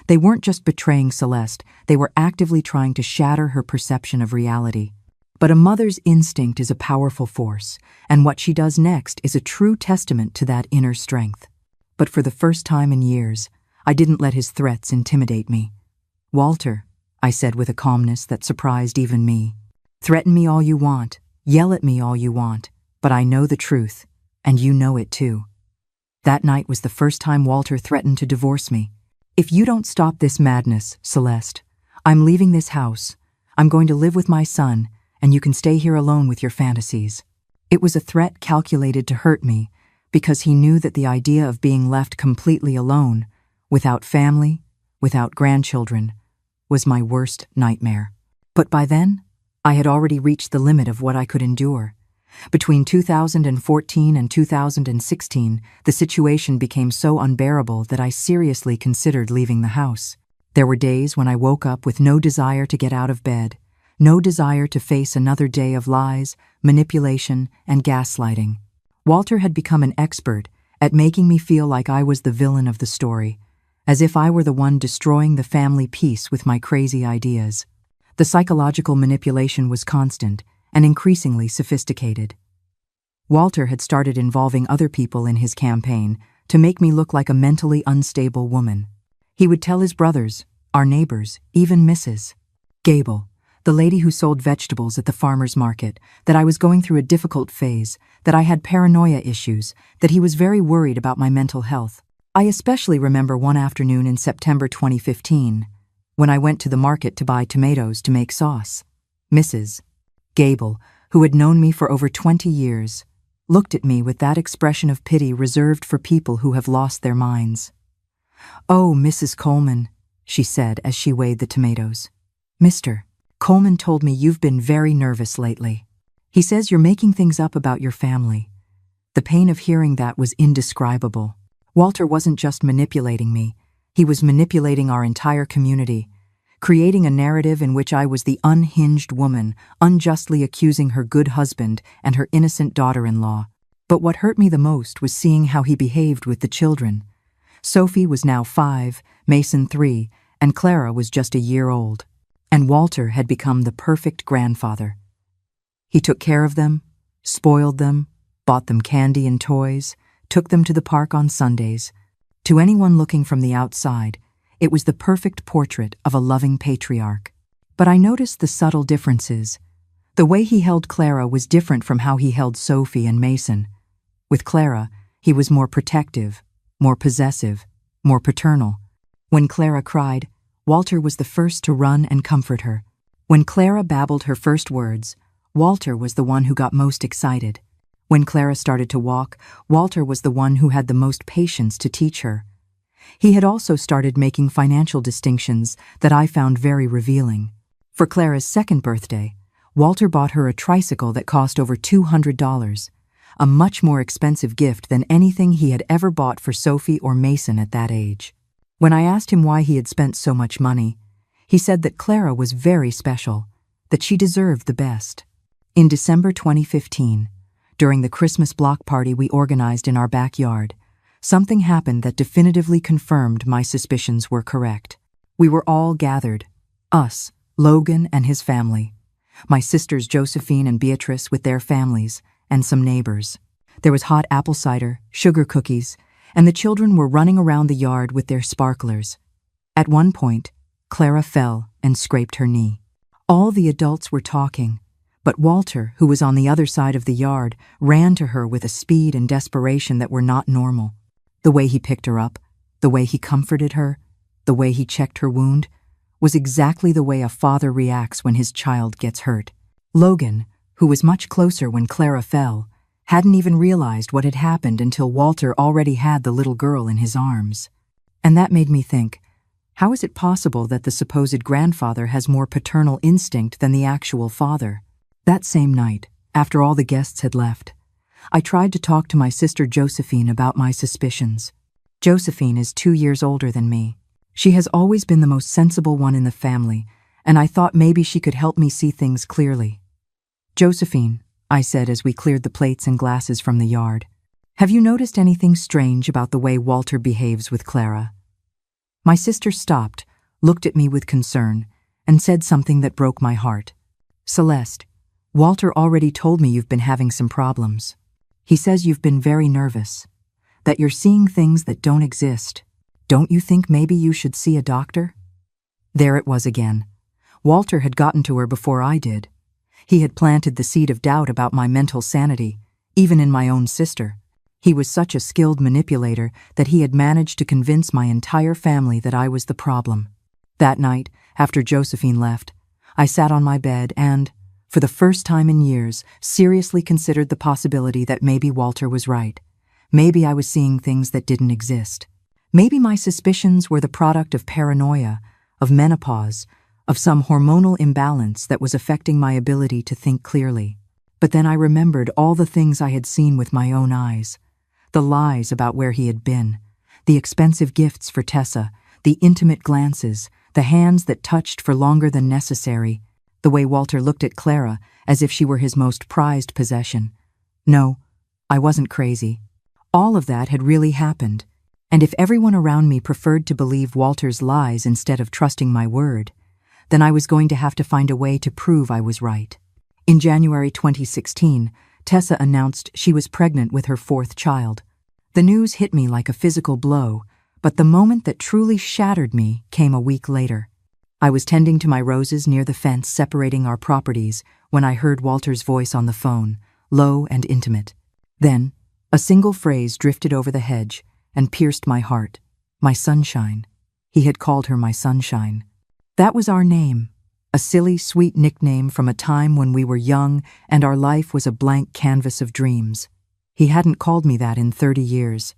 They weren't just betraying Celeste, they were actively trying to shatter her perception of reality. But a mother's instinct is a powerful force, and what she does next is a true testament to that inner strength. But for the first time in years, I didn't let his threats intimidate me. "Walter," I said with a calmness that surprised even me, "threaten me all you want, yell at me all you want, but I know the truth, and you know it too." That night was the first time Walter threatened to divorce me. "If you don't stop this madness, Celeste, I'm leaving this house. I'm going to live with my son, and you can stay here alone with your fantasies." It was a threat calculated to hurt me, because he knew that the idea of being left completely alone, without family, without grandchildren, was my worst nightmare. But by then, I had already reached the limit of what I could endure. Between 2014 and 2016, the situation became so unbearable that I seriously considered leaving the house. There were days when I woke up with no desire to get out of bed, no desire to face another day of lies, manipulation, and gaslighting. Walter had become an expert at making me feel like I was the villain of the story, as if I were the one destroying the family peace with my crazy ideas. The psychological manipulation was constant and increasingly sophisticated. Walter had started involving other people in his campaign to make me look like a mentally unstable woman. He would tell his brothers, our neighbors, even Mrs. Gable, the lady who sold vegetables at the farmer's market, that I was going through a difficult phase, that I had paranoia issues, that he was very worried about my mental health. I especially remember one afternoon in September 2015, when I went to the market to buy tomatoes to make sauce. Mrs. Gable, who had known me for over 20 years, looked at me with that expression of pity reserved for people who have lost their minds. "Oh, Mrs. Coleman," she said as she weighed the tomatoes. "Mr. Coleman told me you've been very nervous lately. He says you're making things up about your family." The pain of hearing that was indescribable. Walter wasn't just manipulating me, he was manipulating our entire community, creating a narrative in which I was the unhinged woman, unjustly accusing her good husband and her innocent daughter-in-law. But what hurt me the most was seeing how he behaved with the children. Sophie was now 5, Mason 3, and Clara was just a year old. And Walter had become the perfect grandfather. He took care of them, spoiled them, bought them candy and toys, took them to the park on Sundays. To anyone looking from the outside, it was the perfect portrait of a loving patriarch. But I noticed the subtle differences. The way he held Clara was different from how he held Sophie and Mason. With Clara, he was more protective, more possessive, more paternal. When Clara cried, Walter was the first to run and comfort her. When Clara babbled her first words, Walter was the one who got most excited. When Clara started to walk, Walter was the one who had the most patience to teach her. He had also started making financial distinctions that I found very revealing. For Clara's second birthday, Walter bought her a tricycle that cost over $200, a much more expensive gift than anything he had ever bought for Sophie or Mason at that age. When I asked him why he had spent so much money, he said that Clara was very special, that she deserved the best. In December 2015, during the Christmas block party we organized in our backyard, something happened that definitively confirmed my suspicions were correct. We were all gathered, us, Logan and his family, my sisters Josephine and Beatrice with their families, and some neighbors. There was hot apple cider, sugar cookies, and the children were running around the yard with their sparklers. At one point, Clara fell and scraped her knee. All the adults were talking, but Walter, who was on the other side of the yard, ran to her with a speed and desperation that were not normal. The way he picked her up, the way he comforted her, the way he checked her wound, was exactly the way a father reacts when his child gets hurt. Logan, who was much closer when Clara fell, hadn't even realized what had happened until Walter already had the little girl in his arms. And that made me think, how is it possible that the supposed grandfather has more paternal instinct than the actual father? That same night, after all the guests had left, I tried to talk to my sister Josephine about my suspicions. Josephine is 2 years older than me. She has always been the most sensible one in the family, and I thought maybe she could help me see things clearly. "Josephine," I said as we cleared the plates and glasses from the yard, "have you noticed anything strange about the way Walter behaves with Clara?" My sister stopped, looked at me with concern, and said something that broke my heart. "Celeste, Walter already told me you've been having some problems. He says you've been very nervous, that you're seeing things that don't exist. Don't you think maybe you should see a doctor?" There it was again. Walter had gotten to her before I did. He had planted the seed of doubt about my mental sanity, even in my own sister. He was such a skilled manipulator that he had managed to convince my entire family that I was the problem. That night, after Josephine left, I sat on my bed and, for the first time in years, seriously considered the possibility that maybe Walter was right. Maybe I was seeing things that didn't exist. Maybe my suspicions were the product of paranoia, of menopause, of some hormonal imbalance that was affecting my ability to think clearly. But then I remembered all the things I had seen with my own eyes. The lies about where he had been, the expensive gifts for Tessa, the intimate glances, the hands that touched for longer than necessary, the way Walter looked at Clara as if she were his most prized possession. No, I wasn't crazy. All of that had really happened, and if everyone around me preferred to believe Walter's lies instead of trusting my word, then I was going to have to find a way to prove I was right. In January 2016, Tessa announced she was pregnant with her 4th child. The news hit me like a physical blow, but the moment that truly shattered me came a week later. I was tending to my roses near the fence separating our properties when I heard Walter's voice on the phone, low and intimate. Then, a single phrase drifted over the hedge and pierced my heart. My sunshine. He had called her my sunshine. That was our name. A silly, sweet nickname from a time when we were young and our life was a blank canvas of dreams. He hadn't called me that in 30 years.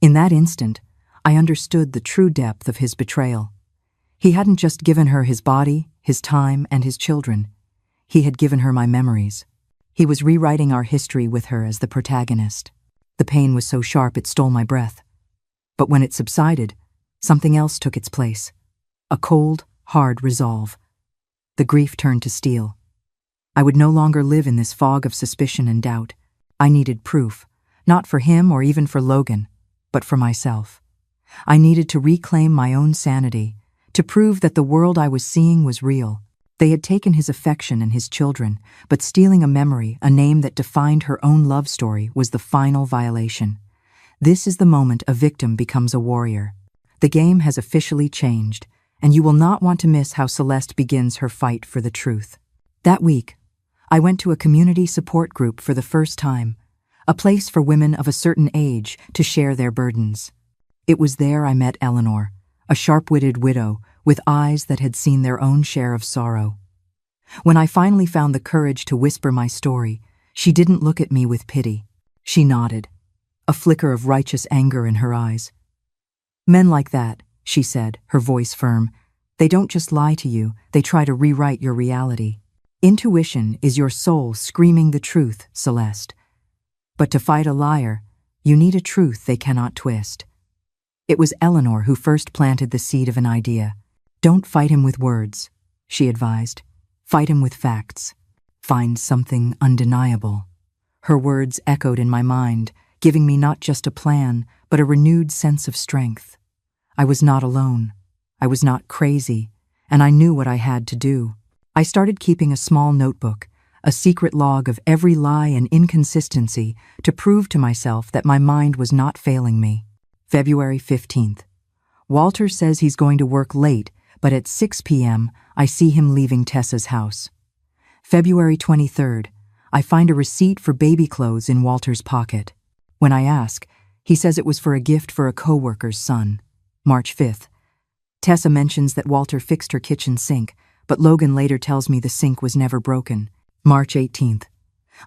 In that instant, I understood the true depth of his betrayal. He hadn't just given her his body, his time, and his children. He had given her my memories. He was rewriting our history with her as the protagonist. The pain was so sharp it stole my breath. But when it subsided, something else took its place. A cold, hard resolve. The grief turned to steel. I would no longer live in this fog of suspicion and doubt. I needed proof, not for him or even for Logan, but for myself. I needed to reclaim my own sanity, to prove that the world I was seeing was real. They had taken his affection and his children, but stealing a memory, a name that defined her own love story, was the final violation. This is the moment a victim becomes a warrior. The game has officially changed, and you will not want to miss how Celeste begins her fight for the truth. That week, I went to a community support group for the first time, a place for women of a certain age to share their burdens. It was there I met Eleanor, a sharp-witted widow with eyes that had seen their own share of sorrow. When I finally found the courage to whisper my story, she didn't look at me with pity. She nodded, a flicker of righteous anger in her eyes. "Men like that," she said, her voice firm, "they don't just lie to you, they try to rewrite your reality. Intuition is your soul screaming the truth, Celeste. But to fight a liar, you need a truth they cannot twist." It was Eleanor who first planted the seed of an idea. "Don't fight him with words," she advised. "Fight him with facts. Find something undeniable." Her words echoed in my mind, giving me not just a plan, but a renewed sense of strength. I was not alone. I was not crazy, and I knew what I had to do. I started keeping a small notebook, a secret log of every lie and inconsistency to prove to myself that my mind was not failing me. February 15th. Walter says he's going to work late, but at 6 p.m. I see him leaving Tessa's house. February 23rd. I find a receipt for baby clothes in Walter's pocket. When I ask, he says it was for a gift for a co-worker's son. March 5th. Tessa mentions that Walter fixed her kitchen sink, but Logan later tells me the sink was never broken. March 18th.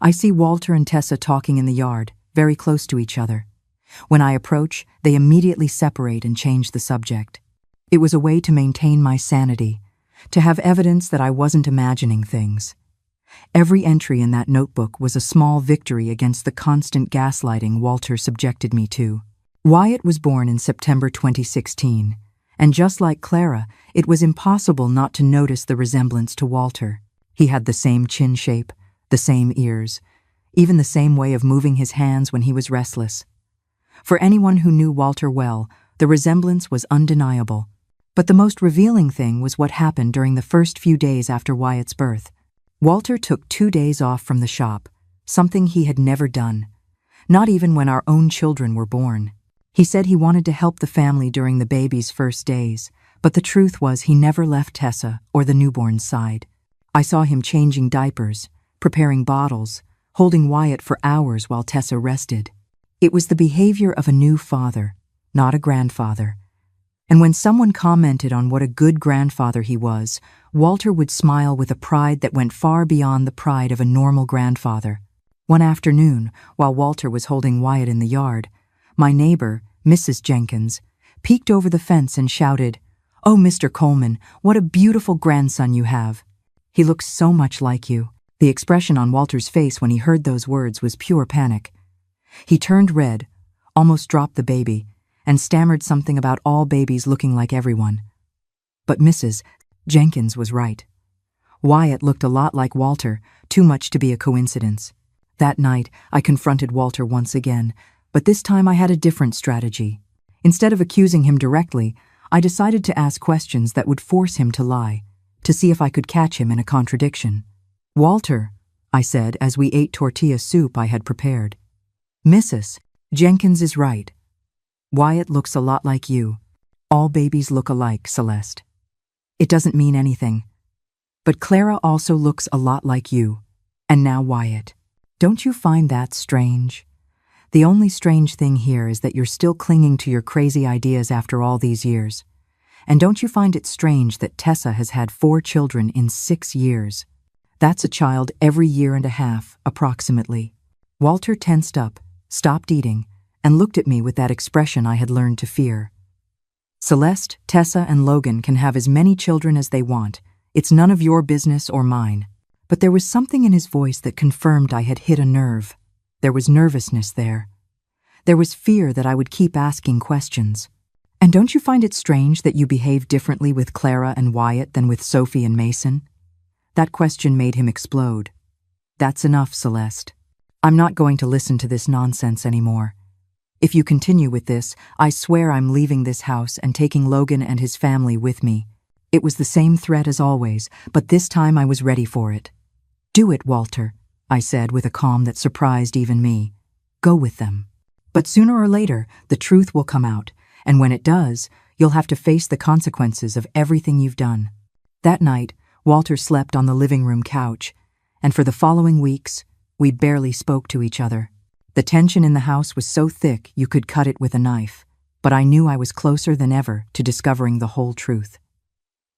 I see Walter and Tessa talking in the yard, very close to each other. When I approach, they immediately separate and change the subject. It was a way to maintain my sanity, to have evidence that I wasn't imagining things. Every entry in that notebook was a small victory against the constant gaslighting Walter subjected me to. Wyatt was born in September 2016, and just like Clara, it was impossible not to notice the resemblance to Walter. He had the same chin shape, the same ears, even the same way of moving his hands when he was restless. For anyone who knew Walter well, the resemblance was undeniable. But the most revealing thing was what happened during the first few days after Wyatt's birth. Walter took 2 days off from the shop, something he had never done, not even when our own children were born. He said he wanted to help the family during the baby's first days, but the truth was he never left Tessa or the newborn's side. I saw him changing diapers, preparing bottles, holding Wyatt for hours while Tessa rested. It was the behavior of a new father, not a grandfather. And when someone commented on what a good grandfather he was, Walter would smile with a pride that went far beyond the pride of a normal grandfather. One afternoon, while Walter was holding Wyatt in the yard, my neighbor, Mrs. Jenkins, peeked over the fence and shouted, "Oh, Mr. Coleman, what a beautiful grandson you have. He looks so much like you." The expression on Walter's face when he heard those words was pure panic. He turned red, almost dropped the baby, and stammered something about all babies looking like everyone. But Mrs. Jenkins was right. Wyatt looked a lot like Walter, too much to be a coincidence. That night, I confronted Walter once again, but this time I had a different strategy. Instead of accusing him directly, I decided to ask questions that would force him to lie, to see if I could catch him in a contradiction. "Walter," I said as we ate tortilla soup I had prepared, "Mrs. Jenkins is right. Wyatt looks a lot like you. All babies look alike, Celeste. It doesn't mean anything. But Clara also looks a lot like you. And now Wyatt. Don't you find that strange? The only strange thing here is that you're still clinging to your crazy ideas after all these years. And don't you find it strange that Tessa has had 4 children in 6 years? That's a child every year and a half, approximately." Walter tensed up, stopped eating, and looked at me with that expression I had learned to fear. "Celeste, Tessa, and Logan can have as many children as they want. It's none of your business or mine." But there was something in his voice that confirmed I had hit a nerve. There was nervousness there. There was fear that I would keep asking questions. "And don't you find it strange that you behave differently with Clara and Wyatt than with Sophie and Mason?" That question made him explode. "That's enough, Celeste. I'm not going to listen to this nonsense anymore. If you continue with this, I swear I'm leaving this house and taking Logan and his family with me." It was the same threat as always, but this time I was ready for it. "Do it, Walter," I said with a calm that surprised even me. "Go with them. But sooner or later, the truth will come out, and when it does, you'll have to face the consequences of everything you've done." That night, Walter slept on the living room couch, and for the following weeks, we barely spoke to each other. The tension in the house was so thick you could cut it with a knife, but I knew I was closer than ever to discovering the whole truth.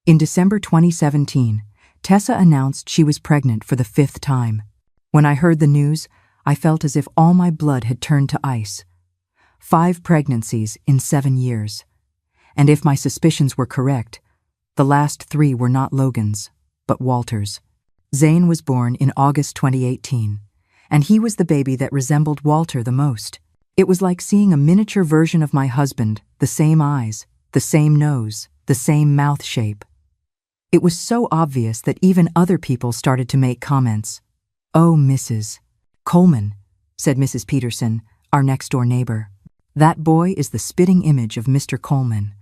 In December 2017, Tessa announced she was pregnant for the 5th time. When I heard the news, I felt as if all my blood had turned to ice. 5 pregnancies in 7 years. And if my suspicions were correct, the last 3 were not Logan's, but Walter's. Zane was born in August 2018, and he was the baby that resembled Walter the most. It was like seeing a miniature version of my husband, the same eyes, the same nose, the same mouth shape. It was so obvious that even other people started to make comments. "Oh, Mrs. Coleman," said Mrs. Peterson, our next-door neighbor. "That boy is the spitting image of Mr. Coleman.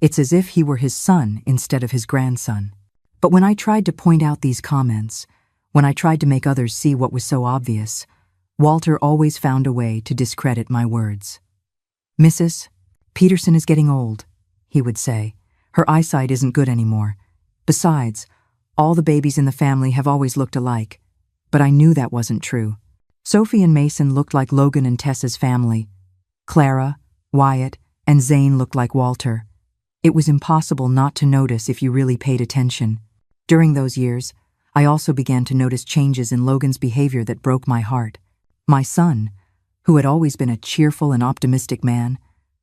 It's as if he were his son instead of his grandson." But when I tried to point out these comments, when I tried to make others see what was so obvious, Walter always found a way to discredit my words. "Mrs. Peterson is getting old," he would say. "Her eyesight isn't good anymore. Besides, all the babies in the family have always looked alike." But I knew that wasn't true. Sophie and Mason looked like Logan and Tessa's family. Clara, Wyatt, and Zane looked like Walter. It was impossible not to notice if you really paid attention. During those years, I also began to notice changes in Logan's behavior that broke my heart. My son, who had always been a cheerful and optimistic man,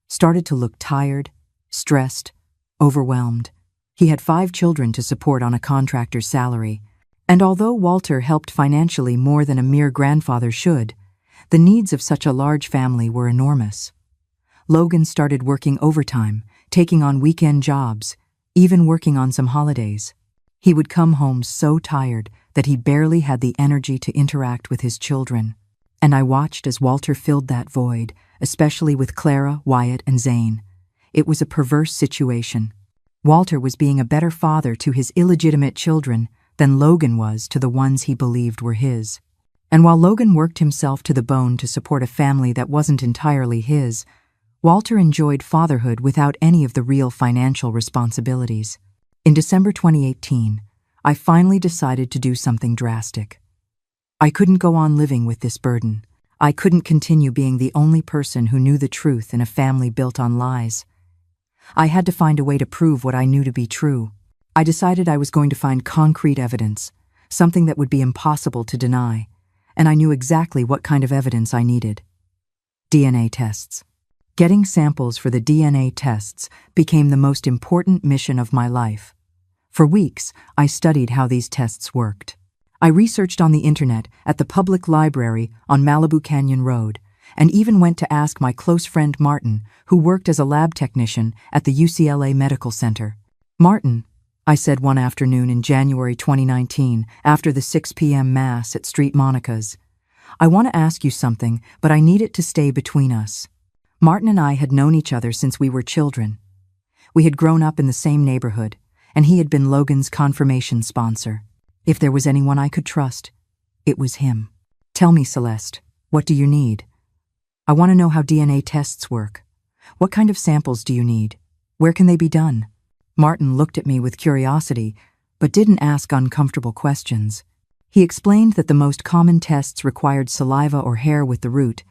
started to look tired, stressed, overwhelmed. He had 5 children to support on a contractor's salary, and although Walter helped financially more than a mere grandfather should, the needs of such a large family were enormous. Logan started working overtime, taking on weekend jobs, even working on some holidays. He would come home so tired that he barely had the energy to interact with his children. And I watched as Walter filled that void, especially with Clara, Wyatt, and Zane. It was a perverse situation. Walter was being a better father to his illegitimate children than Logan was to the ones he believed were his. And while Logan worked himself to the bone to support a family that wasn't entirely his, Walter enjoyed fatherhood without any of the real financial responsibilities. In December 2018, I finally decided to do something drastic. I couldn't go on living with this burden. I couldn't continue being the only person who knew the truth in a family built on lies. I had to find a way to prove what I knew to be true. I decided I was going to find concrete evidence, something that would be impossible to deny, and I knew exactly what kind of evidence I needed. DNA tests. Getting samples for the DNA tests became the most important mission of my life. For weeks, I studied how these tests worked. I researched on the internet at the public library on Malibu Canyon Road, and even went to ask my close friend Martin, who worked as a lab technician at the UCLA Medical Center. "Martin," I said one afternoon in January 2019, after the 6 p.m. Mass at Street Monica's, "I want to ask you something, but I need it to stay between us." Martin and I had known each other since we were children. We had grown up in the same neighborhood, and he had been Logan's confirmation sponsor. If there was anyone I could trust, it was him. "Tell me, Celeste, what do you need? I want to know how DNA tests work. What kind of samples do you need? Where can they be done?" Martin looked at me with curiosity, but didn't ask uncomfortable questions. He explained that the most common tests required saliva or hair with the root,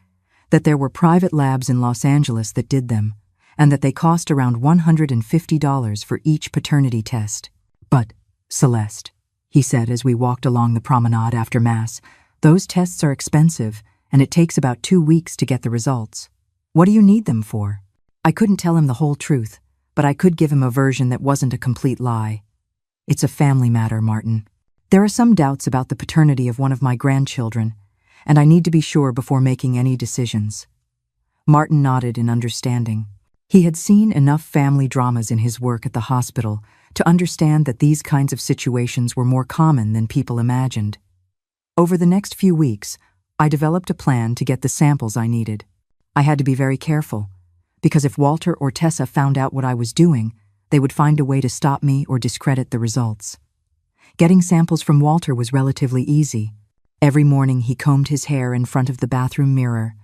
that there were private labs in Los Angeles that did them, and that they cost around $150 for each paternity test. "But, Celeste," he said as we walked along the promenade after Mass, "those tests are expensive, and it takes about 2 weeks to get the results. What do you need them for?" I couldn't tell him the whole truth, but I could give him a version that wasn't a complete lie. "It's a family matter, Martin. There are some doubts about the paternity of one of my grandchildren, and I need to be sure before making any decisions." Martin nodded in understanding. He had seen enough family dramas in his work at the hospital to understand that these kinds of situations were more common than people imagined. Over the next few weeks, I developed a plan to get the samples I needed. I had to be very careful, because if Walter or Tessa found out what I was doing, they would find a way to stop me or discredit the results. Getting samples from Walter was relatively easy. Every morning he combed his hair in front of the bathroom mirror,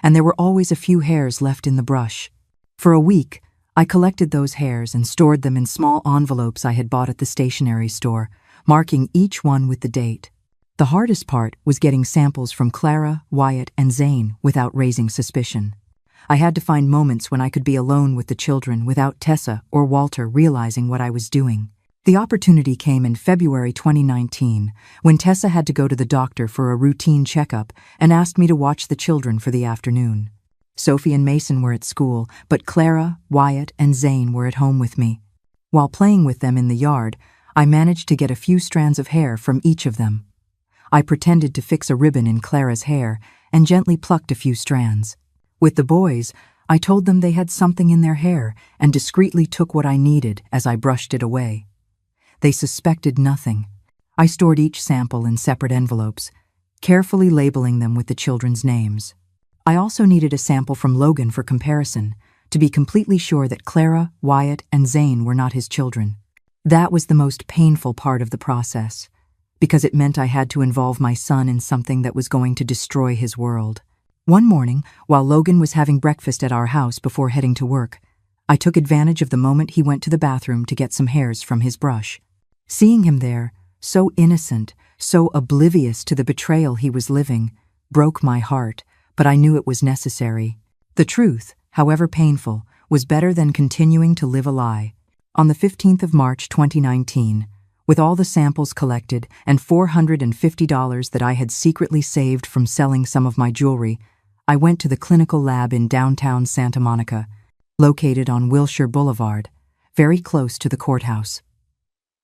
and there were always a few hairs left in the brush. For a week, I collected those hairs and stored them in small envelopes I had bought at the stationery store, marking each one with the date. The hardest part was getting samples from Clara, Wyatt, and Zane without raising suspicion. I had to find moments when I could be alone with the children without Tessa or Walter realizing what I was doing. The opportunity came in February 2019, when Tessa had to go to the doctor for a routine checkup and asked me to watch the children for the afternoon. Sophie and Mason were at school, but Clara, Wyatt, and Zane were at home with me. While playing with them in the yard, I managed to get a few strands of hair from each of them. I pretended to fix a ribbon in Clara's hair and gently plucked a few strands. With the boys, I told them they had something in their hair and discreetly took what I needed as I brushed it away. They suspected nothing. I stored each sample in separate envelopes, carefully labeling them with the children's names. I also needed a sample from Logan for comparison, to be completely sure that Clara, Wyatt, and Zane were not his children. That was the most painful part of the process, because it meant I had to involve my son in something that was going to destroy his world. One morning, while Logan was having breakfast at our house before heading to work, I took advantage of the moment he went to the bathroom to get some hairs from his brush. Seeing him there, so innocent, so oblivious to the betrayal he was living, broke my heart, but I knew it was necessary. The truth, however painful, was better than continuing to live a lie. On the 15th of March 2019, with all the samples collected and $450 that I had secretly saved from selling some of my jewelry, I went to the clinical lab in downtown Santa Monica, located on Wilshire Boulevard, very close to the courthouse.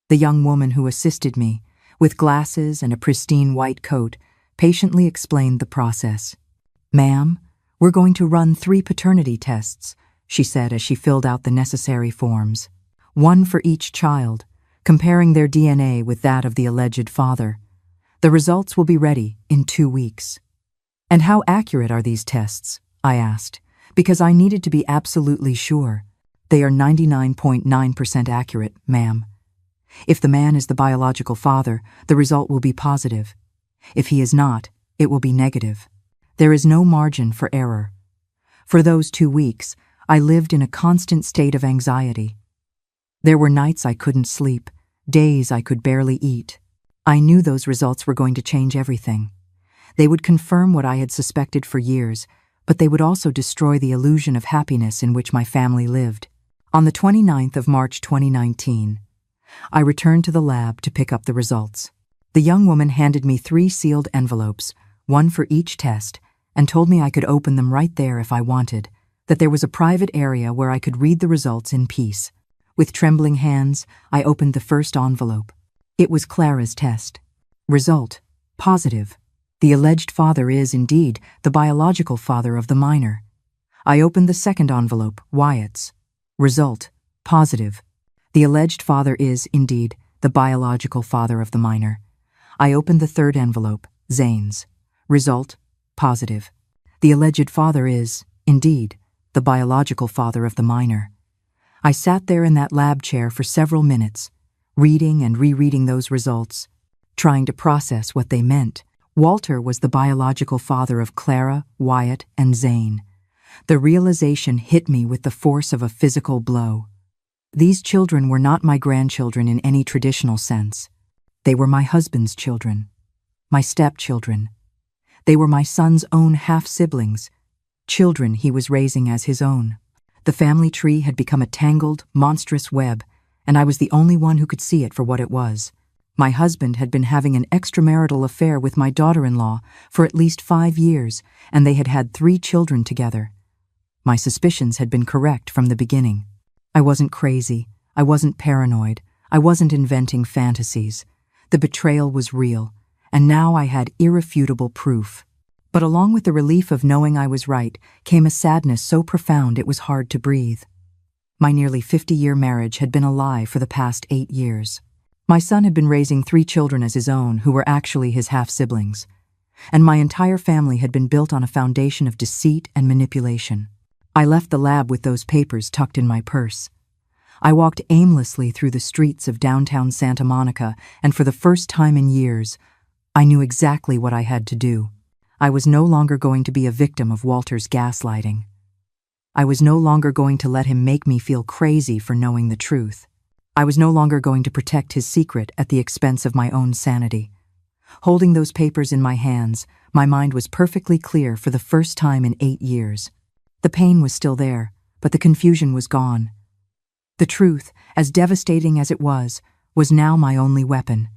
The young woman who assisted me, with glasses and a pristine white coat, patiently explained the process. "Ma'am, we're going to run 3 paternity tests," she said as she filled out the necessary forms. "One for each child, comparing their DNA with that of the alleged father. The results will be ready in 2 weeks." "And how accurate are these tests?" I asked, because I needed to be absolutely sure. "They are 99.9% accurate, ma'am. If the man is the biological father, the result will be positive. If he is not, it will be negative. There is no margin for error." For those 2 weeks, I lived in a constant state of anxiety. There were nights I couldn't sleep, days I could barely eat. I knew those results were going to change everything. They would confirm what I had suspected for years, but they would also destroy the illusion of happiness in which my family lived. On the 29th of March 2019, I returned to the lab to pick up the results. The young woman handed me 3 sealed envelopes, one for each test, and told me I could open them right there if I wanted, that there was a private area where I could read the results in peace. With trembling hands, I opened the first envelope. It was Clara's test. Result: positive. The alleged father is, indeed, the biological father of the minor. I opened the second envelope, Wyatt's. Result: positive. The alleged father is, indeed, the biological father of the minor. I opened the third envelope, Zane's. Result: positive. The alleged father is, indeed, the biological father of the minor. I sat there in that lab chair for several minutes, reading and rereading those results, trying to process what they meant. Walter was the biological father of Clara, Wyatt, and Zane. The realization hit me with the force of a physical blow. These children were not my grandchildren in any traditional sense. They were my husband's children, my stepchildren. They were my son's own half-siblings, children he was raising as his own. The family tree had become a tangled, monstrous web, and I was the only one who could see it for what it was. My husband had been having an extramarital affair with my daughter-in-law for at least 5 years, and they had had 3 children together. My suspicions had been correct from the beginning. I wasn't crazy. I wasn't paranoid. I wasn't inventing fantasies. The betrayal was real, and now I had irrefutable proof. But along with the relief of knowing I was right came a sadness so profound it was hard to breathe. My nearly 50-year marriage had been a lie for the past 8 years. My son had been raising 3 children as his own who were actually his half-siblings, and my entire family had been built on a foundation of deceit and manipulation. I left the lab with those papers tucked in my purse. I walked aimlessly through the streets of downtown Santa Monica, and for the first time in years, I knew exactly what I had to do. I was no longer going to be a victim of Walter's gaslighting. I was no longer going to let him make me feel crazy for knowing the truth. I was no longer going to protect his secret at the expense of my own sanity. Holding those papers in my hands, my mind was perfectly clear for the first time in 8 years. The pain was still there, but the confusion was gone. The truth, as devastating as it was now my only weapon.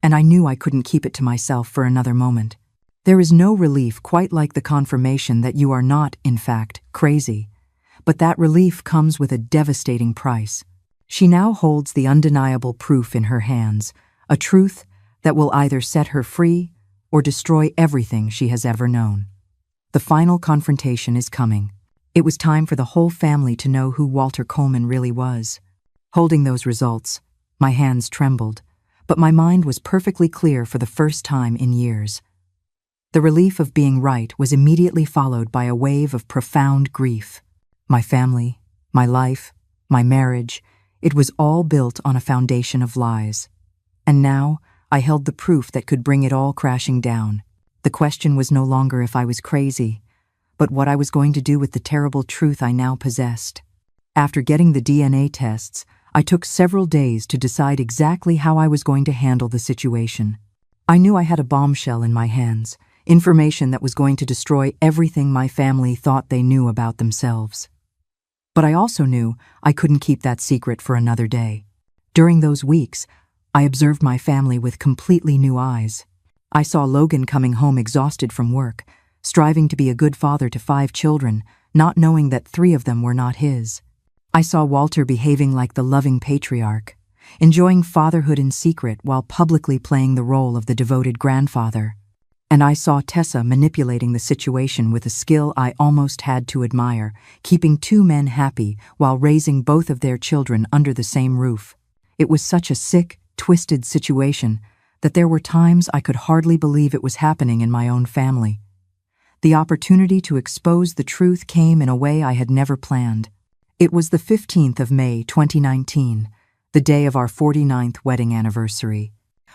And I knew I couldn't keep it to myself for another moment. There is no relief quite like the confirmation that you are not, in fact, crazy. But that relief comes with a devastating price. She now holds the undeniable proof in her hands, a truth that will either set her free or destroy everything she has ever known. The final confrontation is coming. It was time for the whole family to know who Walter Coleman really was. Holding those results, my hands trembled, but my mind was perfectly clear for the first time in years. The relief of being right was immediately followed by a wave of profound grief. My family, my life, my marriage, it was all built on a foundation of lies. And now, I held the proof that could bring it all crashing down. The question was no longer if I was crazy, but what I was going to do with the terrible truth I now possessed. After getting the DNA tests, I took several days to decide exactly how I was going to handle the situation. I knew I had a bombshell in my hands, information that was going to destroy everything my family thought they knew about themselves. But I also knew I couldn't keep that secret for another day. During those weeks, I observed my family with completely new eyes. I saw Logan coming home exhausted from work, striving to be a good father to 5 children, not knowing that 3 of them were not his. I saw Walter behaving like the loving patriarch, enjoying fatherhood in secret while publicly playing the role of the devoted grandfather. And I saw Tessa manipulating the situation with a skill I almost had to admire, keeping 2 men happy while raising both of their children under the same roof. It was such a sick, twisted situation that there were times I could hardly believe it was happening in my own family. The opportunity to expose the truth came in a way I had never planned. It was the 15th of May, 2019, the day of our 49th wedding anniversary.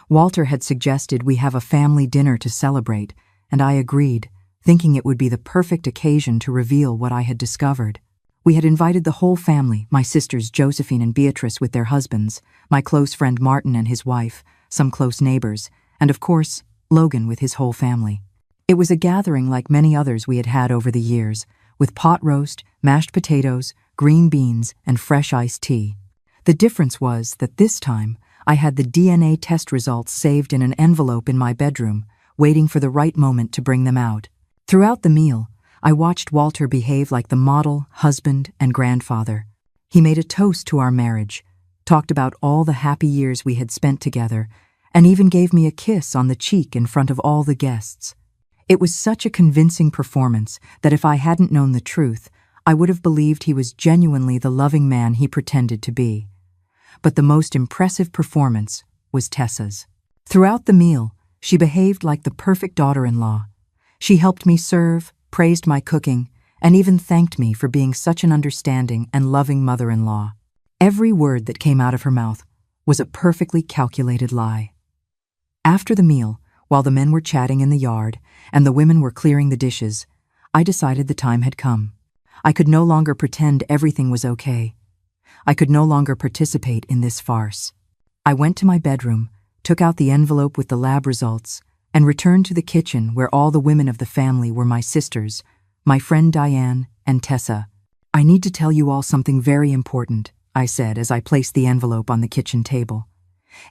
Walter had suggested we have a family dinner to celebrate, and I agreed, thinking it would be the perfect occasion to reveal what I had discovered. We had invited the whole family, my sisters Josephine and Beatrice with their husbands, my close friend Martin and his wife, some close neighbors, and of course, Logan with his whole family. It was a gathering like many others we had had over the years, with pot roast, mashed potatoes, green beans, and fresh iced tea. The difference was that this time, I had the DNA test results saved in an envelope in my bedroom, waiting for the right moment to bring them out. Throughout the meal, I watched Walter behave like the model husband and grandfather. He made a toast to our marriage, talked about all the happy years we had spent together, and even gave me a kiss on the cheek in front of all the guests. It was such a convincing performance that if I hadn't known the truth, I would have believed he was genuinely the loving man he pretended to be. But the most impressive performance was Tessa's. Throughout the meal, she behaved like the perfect daughter-in-law. She helped me serve, praised my cooking, and even thanked me for being such an understanding and loving mother-in-law. Every word that came out of her mouth was a perfectly calculated lie. After the meal, while the men were chatting in the yard and the women were clearing the dishes, I decided the time had come. I could no longer pretend everything was okay. I could no longer participate in this farce. I went to my bedroom, took out the envelope with the lab results, and returned to the kitchen where all the women of the family were my sisters, my friend Diane, and Tessa. "I need to tell you all something very important," I said as I placed the envelope on the kitchen table.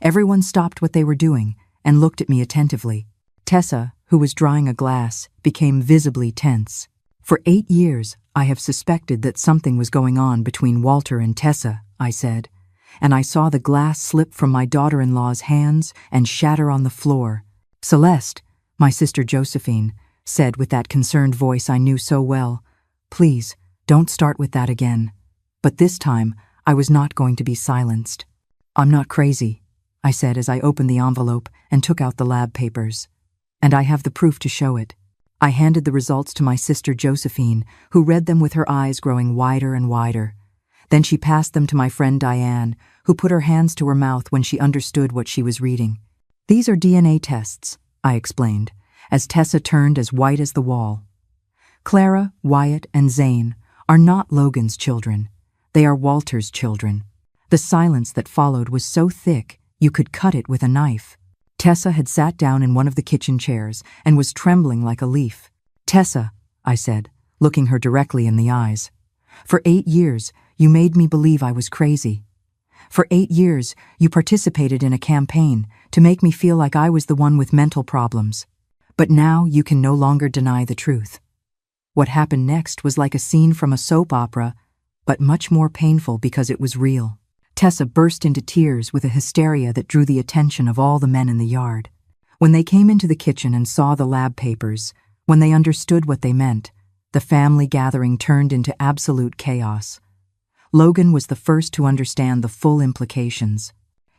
Everyone stopped what they were doing and looked at me attentively. Tessa, who was drying a glass, became visibly tense. "For 8 years, I have suspected that something was going on between Walter and Tessa," I said, and I saw the glass slip from my daughter-in-law's hands and shatter on the floor. "Celeste," my sister Josephine, said with that concerned voice I knew so well, "please, don't start with that again." But this time, I was not going to be silenced. "I'm not crazy," I said as I opened the envelope and took out the lab papers. "And I have the proof to show it." I handed the results to my sister Josephine, who read them with her eyes growing wider and wider. Then she passed them to my friend Diane, who put her hands to her mouth when she understood what she was reading. "These are DNA tests," I explained, as Tessa turned as white as the wall. "Clara, Wyatt, and Zane are not Logan's children. They are Walter's children." The silence that followed was so thick you could cut it with a knife. Tessa had sat down in one of the kitchen chairs and was trembling like a leaf. "Tessa," I said, looking her directly in the eyes, "for 8 years you made me believe I was crazy. For 8 years you participated in a campaign to make me feel like I was the one with mental problems. But now you can no longer deny the truth." What happened next was like a scene from a soap opera, but much more painful because it was real. Tessa burst into tears with a hysteria that drew the attention of all the men in the yard. When they came into the kitchen and saw the lab papers, when they understood what they meant, the family gathering turned into absolute chaos. Logan was the first to understand the full implications.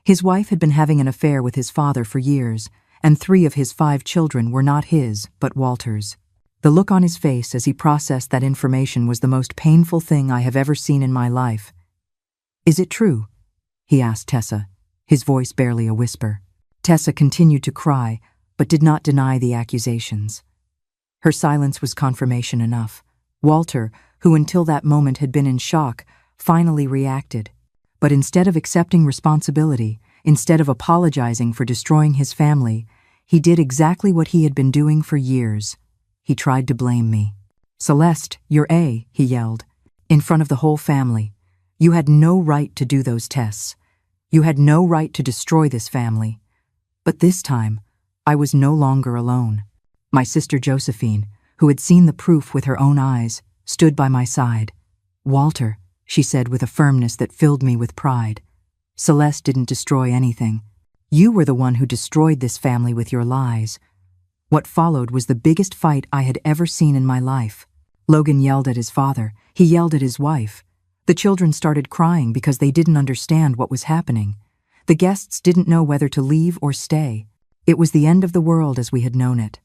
His wife had been having an affair with his father for years, and 3 of his 5 children were not his, but Walter's. The look on his face as he processed that information was the most painful thing I have ever seen in my life. "Is it true?" he asked Tessa, his voice barely a whisper. Tessa continued to cry, but did not deny the accusations. Her silence was confirmation enough. Walter, who until that moment had been in shock, finally reacted. But instead of accepting responsibility, instead of apologizing for destroying his family, he did exactly what he had been doing for years. He tried to blame me. "Celeste, you're A," he yelled, in front of the whole family. "You had no right to do those tests. You had no right to destroy this family." But this time, I was no longer alone. My sister Josephine, who had seen the proof with her own eyes, stood by my side. "Walter," she said with a firmness that filled me with pride, "Celeste didn't destroy anything. You were the one who destroyed this family with your lies." What followed was the biggest fight I had ever seen in my life. Logan yelled at his father. He yelled at his wife. The children started crying because they didn't understand what was happening. The guests didn't know whether to leave or stay. It was the end of the world as we had known it.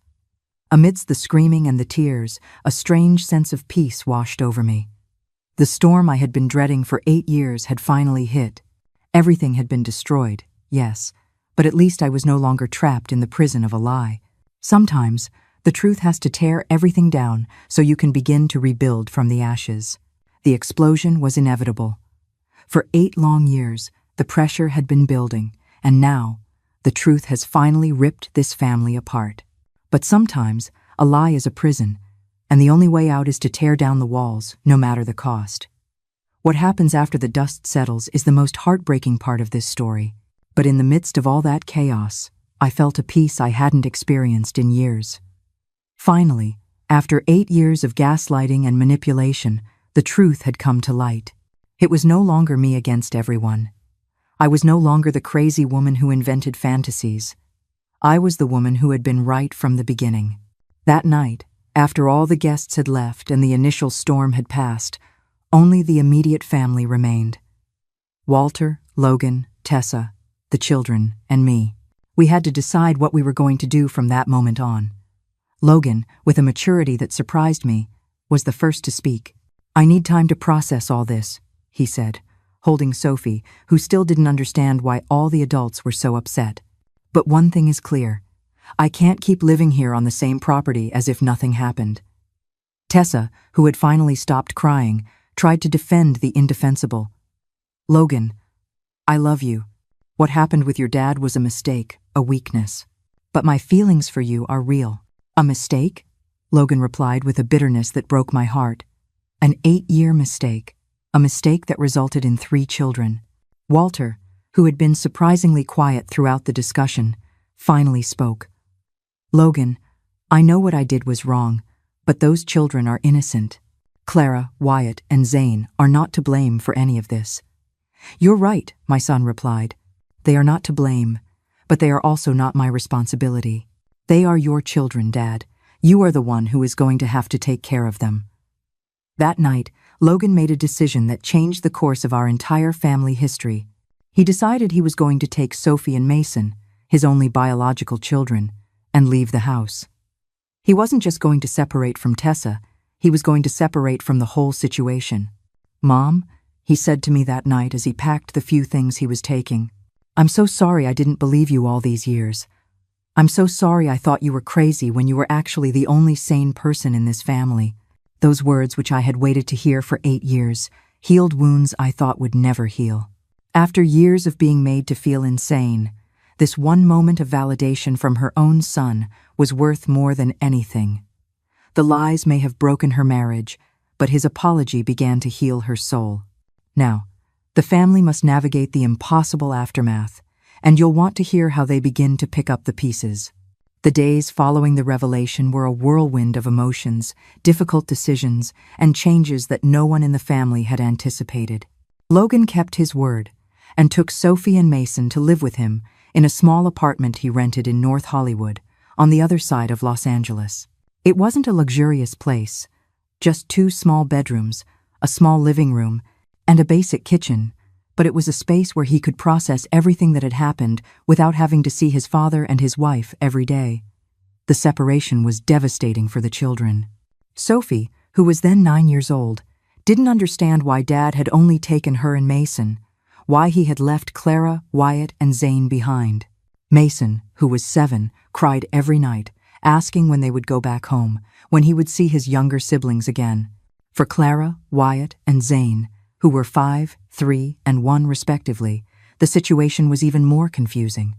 Amidst the screaming and the tears, a strange sense of peace washed over me. The storm I had been dreading for 8 years had finally hit. Everything had been destroyed, yes, but at least I was no longer trapped in the prison of a lie. Sometimes, the truth has to tear everything down so you can begin to rebuild from the ashes. The explosion was inevitable. For 8 long years, the pressure had been building, and now, the truth has finally ripped this family apart. But sometimes, A lie is a prison, and the only way out is to tear down the walls, no matter the cost. What happens after the dust settles is the most heartbreaking part of this story. But in the midst of all that chaos, I felt a peace I hadn't experienced in years. Finally, after 8 years of gaslighting and manipulation, the truth had come to light. It was no longer me against everyone. I was no longer the crazy woman who invented fantasies. I was the woman who had been right from the beginning. That night, after all the guests had left and the initial storm had passed, only the immediate family remained. Walter, Logan, Tessa, the children, and me. We had to decide what we were going to do from that moment on. Logan, with a maturity that surprised me, was the first to speak. "I need time to process all this," he said, holding Sophie, who still didn't understand why all the adults were so upset. "But one thing is clear. I can't keep living here on the same property as if nothing happened." Tessa, who had finally stopped crying, tried to defend the indefensible. "Logan, I love you. What happened with your dad was a mistake, a weakness. But my feelings for you are real." "A mistake?" Logan replied with a bitterness that broke my heart. "An 8-year mistake. A mistake that resulted in 3 children." Walter, who had been surprisingly quiet throughout the discussion, finally spoke. "Logan, I know what I did was wrong, but those children are innocent. Clara, Wyatt, and Zane are not to blame for any of this." "You're right," my son replied. "They are not to blame, but they are also not my responsibility. They are your children, Dad. You are the one who is going to have to take care of them." That night, Logan made a decision that changed the course of our entire family history. He decided he was going to take Sophie and Mason, his only biological children, and leave the house. He wasn't just going to separate from Tessa, he was going to separate from the whole situation. "Mom," he said to me that night as he packed the few things he was taking, "I'm so sorry I didn't believe you all these years. I'm so sorry I thought you were crazy when you were actually the only sane person in this family." Those words, which I had waited to hear for 8 years, healed wounds I thought would never heal. After years of being made to feel insane, this one moment of validation from her own son was worth more than anything. The lies may have broken her marriage, but his apology began to heal her soul. Now, the family must navigate the impossible aftermath, and you'll want to hear how they begin to pick up the pieces. The days following the revelation were a whirlwind of emotions, difficult decisions, and changes that no one in the family had anticipated. Logan kept his word and took Sophie and Mason to live with him in a small apartment he rented in North Hollywood, on the other side of Los Angeles. It wasn't a luxurious place, just 2 small bedrooms, a small living room, and a basic kitchen, but it was a space where he could process everything that had happened without having to see his father and his wife every day. The separation was devastating for the children. Sophie, who was then 9 years old, didn't understand why Dad had only taken her and Mason, why he had left Clara, Wyatt, and Zane behind. Mason, who was 7, cried every night, asking when they would go back home, when he would see his younger siblings again. For Clara, Wyatt, and Zane, who were 5, 3, and 1 respectively, the situation was even more confusing.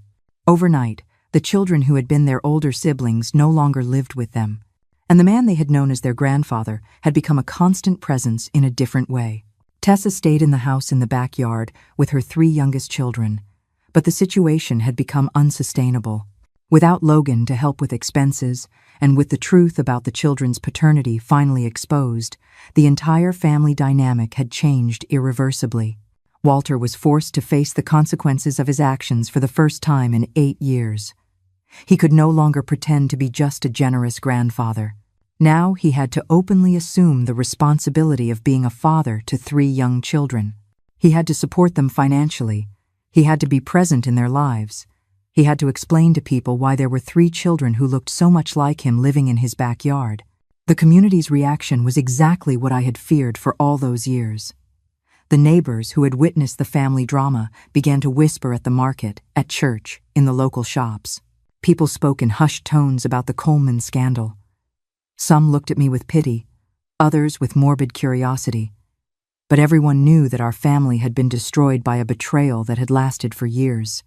Overnight, the children who had been their older siblings no longer lived with them, and the man they had known as their grandfather had become a constant presence in a different way. Tessa stayed in the house in the backyard with her 3 youngest children, but the situation had become unsustainable. Without Logan to help with expenses, and with the truth about the children's paternity finally exposed, the entire family dynamic had changed irreversibly. Walter was forced to face the consequences of his actions for the first time in 8 years. He could no longer pretend to be just a generous grandfather. Now he had to openly assume the responsibility of being a father to 3 young children. He had to support them financially. He had to be present in their lives. He had to explain to people why there were 3 children who looked so much like him living in his backyard. The community's reaction was exactly what I had feared for all those years. The neighbors who had witnessed the family drama began to whisper at the market, at church, in the local shops. People spoke in hushed tones about the Coleman scandal. Some looked at me with pity, others with morbid curiosity. But everyone knew that our family had been destroyed by a betrayal that had lasted for years.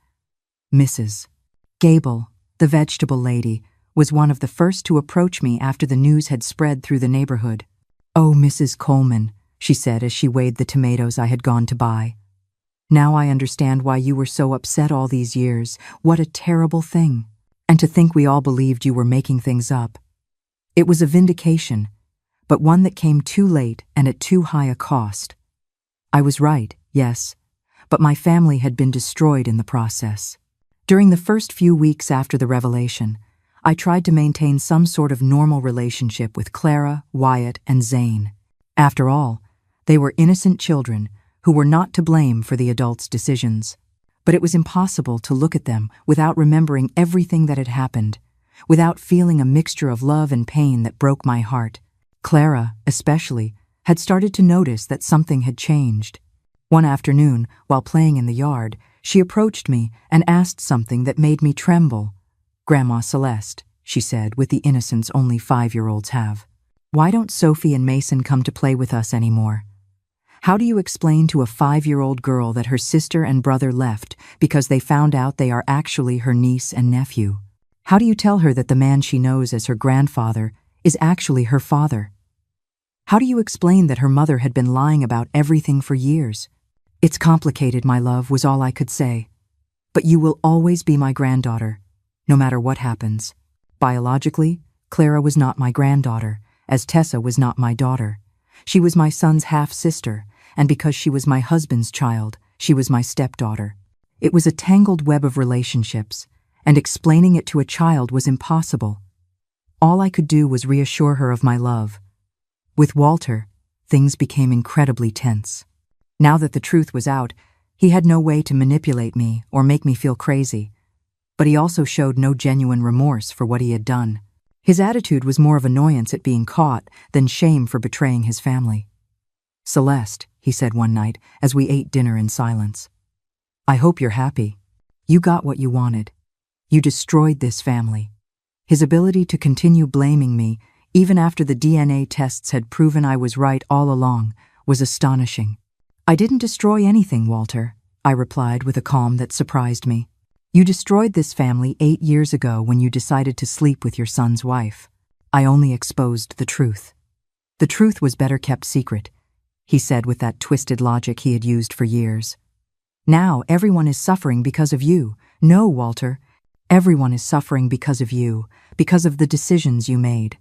Mrs. Gable, the vegetable lady, was one of the first to approach me after the news had spread through the neighborhood. "Oh, Mrs. Coleman," she said as she weighed the tomatoes I had gone to buy. "Now I understand why you were so upset all these years. What a terrible thing. And to think we all believed you were making things up." It was a vindication, but one that came too late and at too high a cost. I was right, yes, but my family had been destroyed in the process. During the first few weeks after the revelation, I tried to maintain some sort of normal relationship with Clara, Wyatt, and Zane. After all, they were innocent children who were not to blame for the adults' decisions. But it was impossible to look at them without remembering everything that had happened, without feeling a mixture of love and pain that broke my heart. Clara, especially, had started to notice that something had changed. One afternoon, while playing in the yard, she approached me and asked something that made me tremble. "Grandma Celeste," she said with the innocence only 5-year-olds have, "why don't Sophie and Mason come to play with us anymore?" How do you explain to a 5-year-old girl that her sister and brother left because they found out they are actually her niece and nephew? How do you tell her that the man she knows as her grandfather is actually her father? How do you explain that her mother had been lying about everything for years? "It's complicated, my love," was all I could say. "But you will always be my granddaughter, no matter what happens." Biologically, Clara was not my granddaughter, as Tessa was not my daughter. She was my son's half-sister, and because she was my husband's child, she was my stepdaughter. It was a tangled web of relationships, and explaining it to a child was impossible. All I could do was reassure her of my love. With Walter, things became incredibly tense. Now that the truth was out, he had no way to manipulate me or make me feel crazy. But he also showed no genuine remorse for what he had done. His attitude was more of annoyance at being caught than shame for betraying his family. "Celeste," he said one night as we ate dinner in silence, "I hope you're happy. You got what you wanted. You destroyed this family." His ability to continue blaming me, even after the DNA tests had proven I was right all along, was astonishing. "I didn't destroy anything, Walter," I replied with a calm that surprised me. "You destroyed this family 8 years ago when you decided to sleep with your son's wife. I only exposed the truth. The truth was better kept secret," he said with that twisted logic he had used for years. "Now everyone is suffering because of you. No, Walter, everyone is suffering because of you, because of the decisions you made.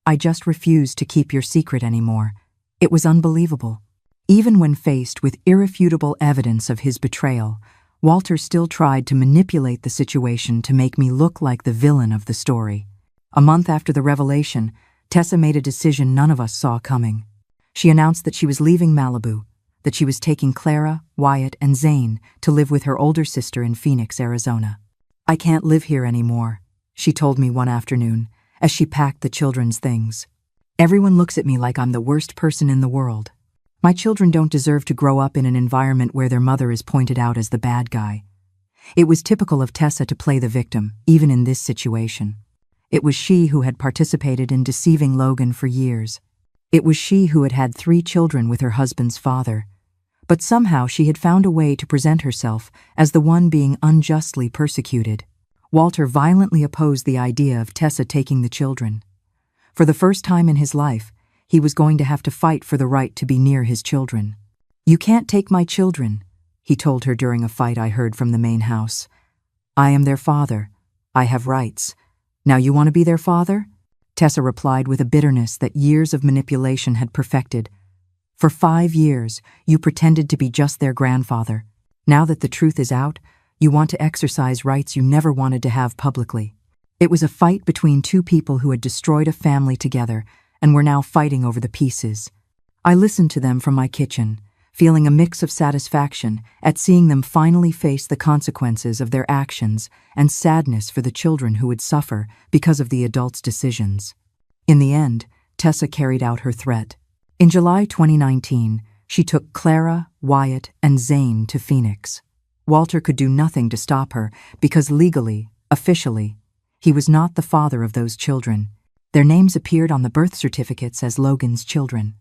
I just refused to keep your secret anymore." It was unbelievable. Even when faced with irrefutable evidence of his betrayal, Walter still tried to manipulate the situation to make me look like the villain of the story. A month after the revelation, Tessa made a decision none of us saw coming. She announced that she was leaving Malibu, that she was taking Clara, Wyatt, and Zane to live with her older sister in Phoenix, Arizona. "I can't live here anymore," she told me one afternoon as she packed the children's things. "Everyone looks at me like I'm the worst person in the world. My children don't deserve to grow up in an environment where their mother is pointed out as the bad guy." It was typical of Tessa to play the victim, even in this situation. It was she who had participated in deceiving Logan for years. It was she who had had 3 children with her husband's father. But somehow she had found a way to present herself as the one being unjustly persecuted. Walter violently opposed the idea of Tessa taking the children. For the first time in his life, he was going to have to fight for the right to be near his children. "You can't take my children," he told her during a fight I heard from the main house. "I am their father. I have rights. Now you want to be their father?" Tessa replied with a bitterness that years of manipulation had perfected. "For 5 years, you pretended to be just their grandfather. Now that the truth is out, you want to exercise rights you never wanted to have publicly." It was a fight between 2 people who had destroyed a family together and were now fighting over the pieces. I listened to them from my kitchen, feeling a mix of satisfaction at seeing them finally face the consequences of their actions and sadness for the children who would suffer because of the adults' decisions. In the end, Tessa carried out her threat. In July 2019, she took Clara, Wyatt, and Zane to Phoenix. Walter could do nothing to stop her because legally, officially, he was not the father of those children. Their names appeared on the birth certificates as Logan's children.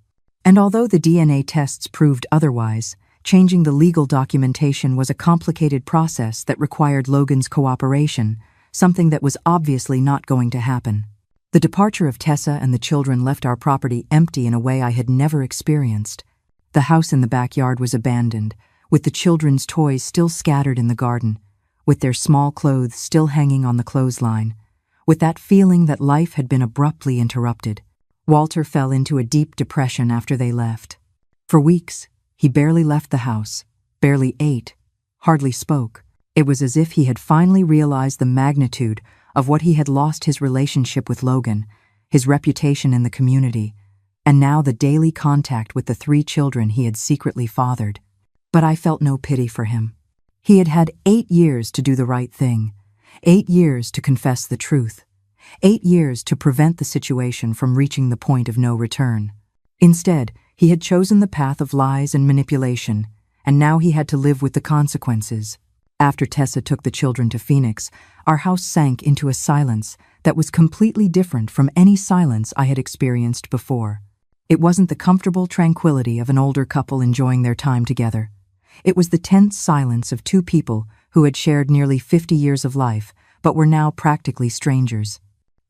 And although the DNA tests proved otherwise, changing the legal documentation was a complicated process that required Logan's cooperation, something that was obviously not going to happen. The departure of Tessa and the children left our property empty in a way I had never experienced. The house in the backyard was abandoned, with the children's toys still scattered in the garden, with their small clothes still hanging on the clothesline, with that feeling that life had been abruptly interrupted. Walter fell into a deep depression after they left. For weeks, he barely left the house, barely ate, hardly spoke. It was as if he had finally realized the magnitude of what he had lost: his relationship with Logan, his reputation in the community, and now the daily contact with the 3 children he had secretly fathered. But I felt no pity for him. He had had 8 years to do the right thing, 8 years to confess the truth, 8 years to prevent the situation from reaching the point of no return. Instead, he had chosen the path of lies and manipulation, and now he had to live with the consequences. After Tessa took the children to Phoenix, our house sank into a silence that was completely different from any silence I had experienced before. It wasn't the comfortable tranquility of an older couple enjoying their time together. It was the tense silence of 2 people who had shared nearly 50 years of life, but were now practically strangers.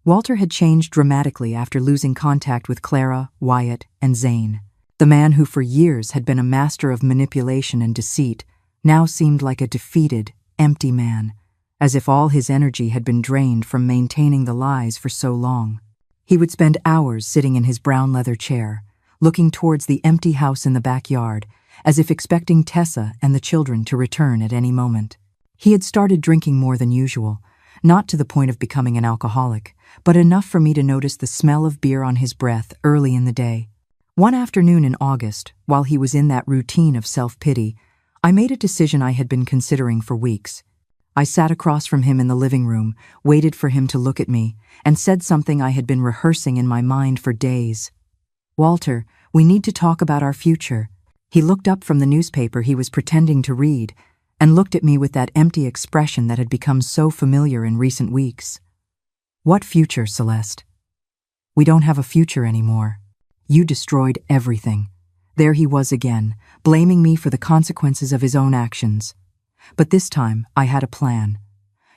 Walter had changed dramatically after losing contact with Clara, Wyatt, and Zane. The man who for years had been a master of manipulation and deceit now seemed like a defeated, empty man, as if all his energy had been drained from maintaining the lies for so long. He would spend hours sitting in his brown leather chair, looking towards the empty house in the backyard, as if expecting Tessa and the children to return at any moment. He had started drinking more than usual, not to the point of becoming an alcoholic, but enough for me to notice the smell of beer on his breath early in the day. One afternoon in August, while he was in that routine of self-pity, I made a decision I had been considering for weeks. I sat across from him in the living room, waited for him to look at me, and said something I had been rehearsing in my mind for days. "Walter, we need to talk about our future." He looked up from the newspaper he was pretending to read, and looked at me with that empty expression that had become so familiar in recent weeks. "What future, Celeste? We don't have a future anymore. You destroyed everything." There he was again, blaming me for the consequences of his own actions. But this time, I had a plan.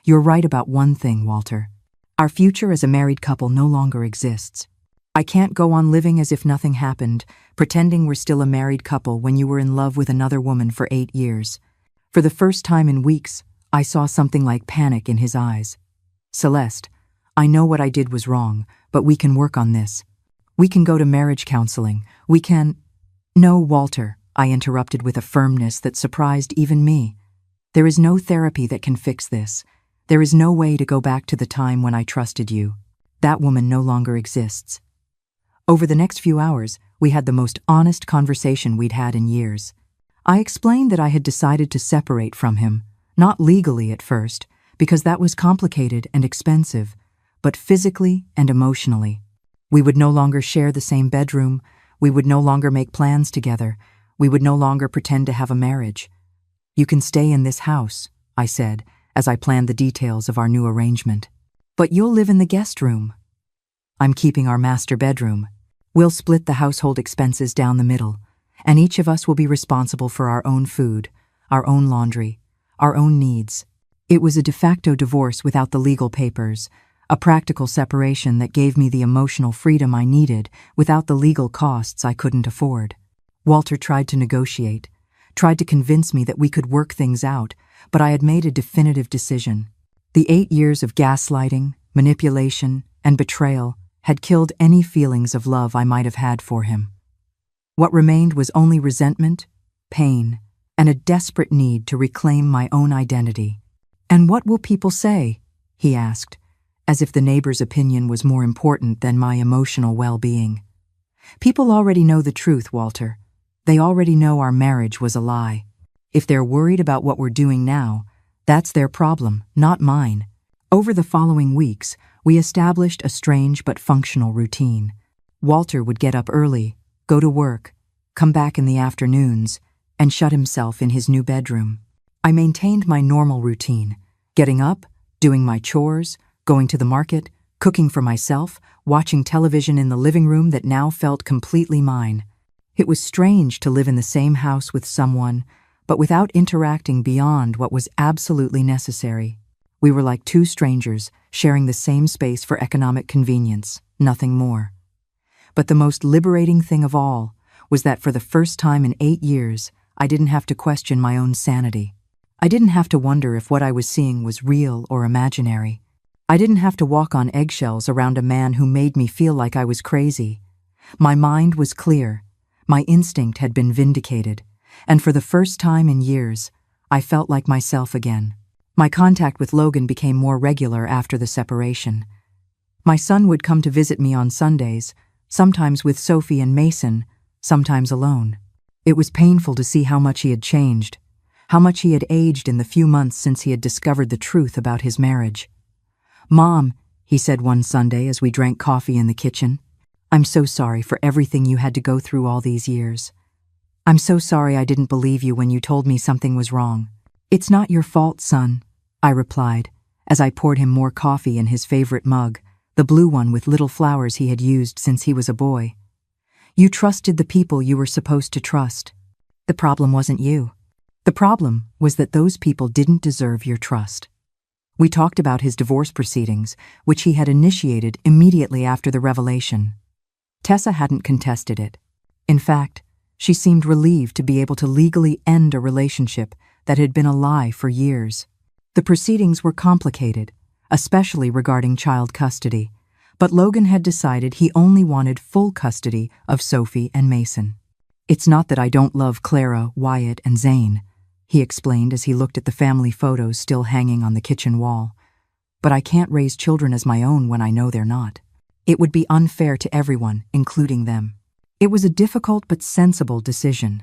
"You're right about one thing, Walter. Our future as a married couple no longer exists. I can't go on living as if nothing happened, pretending we're still a married couple when you were in love with another woman for 8 years. For the first time in weeks, I saw something like panic in his eyes. "Celeste, I know what I did was wrong, but we can work on this. We can go to marriage counseling. We can—" "No, Walter," I interrupted with a firmness that surprised even me. "There is no therapy that can fix this. There is no way to go back to the time when I trusted you. That woman no longer exists." Over the next few hours, we had the most honest conversation we'd had in years. I explained that I had decided to separate from him, not legally at first, because that was complicated and expensive, but physically and emotionally. We would no longer share the same bedroom. We would no longer make plans together. We would no longer pretend to have a marriage. "You can stay in this house," I said, as I planned the details of our new arrangement. "But you'll live in the guest room." "I'm keeping our master bedroom. We'll split the household expenses down the middle, and each of us will be responsible for our own food, our own laundry, our own needs." It was a de facto divorce without the legal papers, a practical separation that gave me the emotional freedom I needed without the legal costs I couldn't afford. Walter tried to negotiate, tried to convince me that we could work things out, but I had made a definitive decision. The 8 years of gaslighting, manipulation, and betrayal had killed any feelings of love I might have had for him. What remained was only resentment, pain, and a desperate need to reclaim my own identity. "And what will people say?" he asked, as if the neighbor's opinion was more important than my emotional well-being. "People already know the truth, Walter. They already know our marriage was a lie. If they're worried about what we're doing now, that's their problem, not mine." Over the following weeks, we established a strange but functional routine. Walter would get up early, go to work, come back in the afternoons, and shut himself in his new bedroom. I maintained my normal routine, getting up, doing my chores, going to the market, cooking for myself, watching television in the living room that now felt completely mine. It was strange to live in the same house with someone, but without interacting beyond what was absolutely necessary. We were like two strangers, sharing the same space for economic convenience, nothing more. But the most liberating thing of all was that for the first time in 8 years, I didn't have to question my own sanity. I didn't have to wonder if what I was seeing was real or imaginary. I didn't have to walk on eggshells around a man who made me feel like I was crazy. My mind was clear, my instinct had been vindicated, and for the first time in years, I felt like myself again. My contact with Logan became more regular after the separation. My son would come to visit me on Sundays, sometimes with Sophie and Mason, sometimes alone. It was painful to see how much he had changed, how much he had aged in the few months since he had discovered the truth about his marriage. "Mom," he said one Sunday as we drank coffee in the kitchen, "I'm so sorry for everything you had to go through all these years. I'm so sorry I didn't believe you when you told me something was wrong." "It's not your fault, son," I replied, as I poured him more coffee in his favorite mug, the blue one with little flowers he had used since he was a boy. "You trusted the people you were supposed to trust. The problem wasn't you. The problem was that those people didn't deserve your trust." We talked about his divorce proceedings, which he had initiated immediately after the revelation. Tessa hadn't contested it. In fact, she seemed relieved to be able to legally end a relationship that had been a lie for years. The proceedings were complicated, especially regarding child custody, but Logan had decided he only wanted full custody of Sophie and Mason. "It's not that I don't love Clara, Wyatt, and Zane," he explained as he looked at the family photos still hanging on the kitchen wall. "But I can't raise children as my own when I know they're not. It would be unfair to everyone, including them." It was a difficult but sensible decision.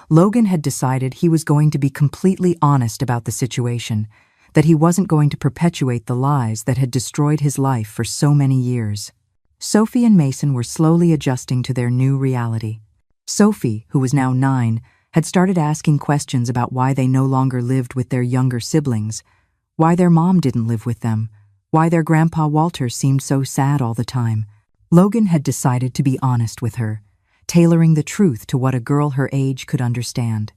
Logan had decided he was going to be completely honest about the situation, that he wasn't going to perpetuate the lies that had destroyed his life for so many years. Sophie and Mason were slowly adjusting to their new reality. Sophie, who was now 9, had started asking questions about why they no longer lived with their younger siblings, why their mom didn't live with them, why their grandpa Walter seemed so sad all the time. Logan had decided to be honest with her, tailoring the truth to what a girl her age could understand.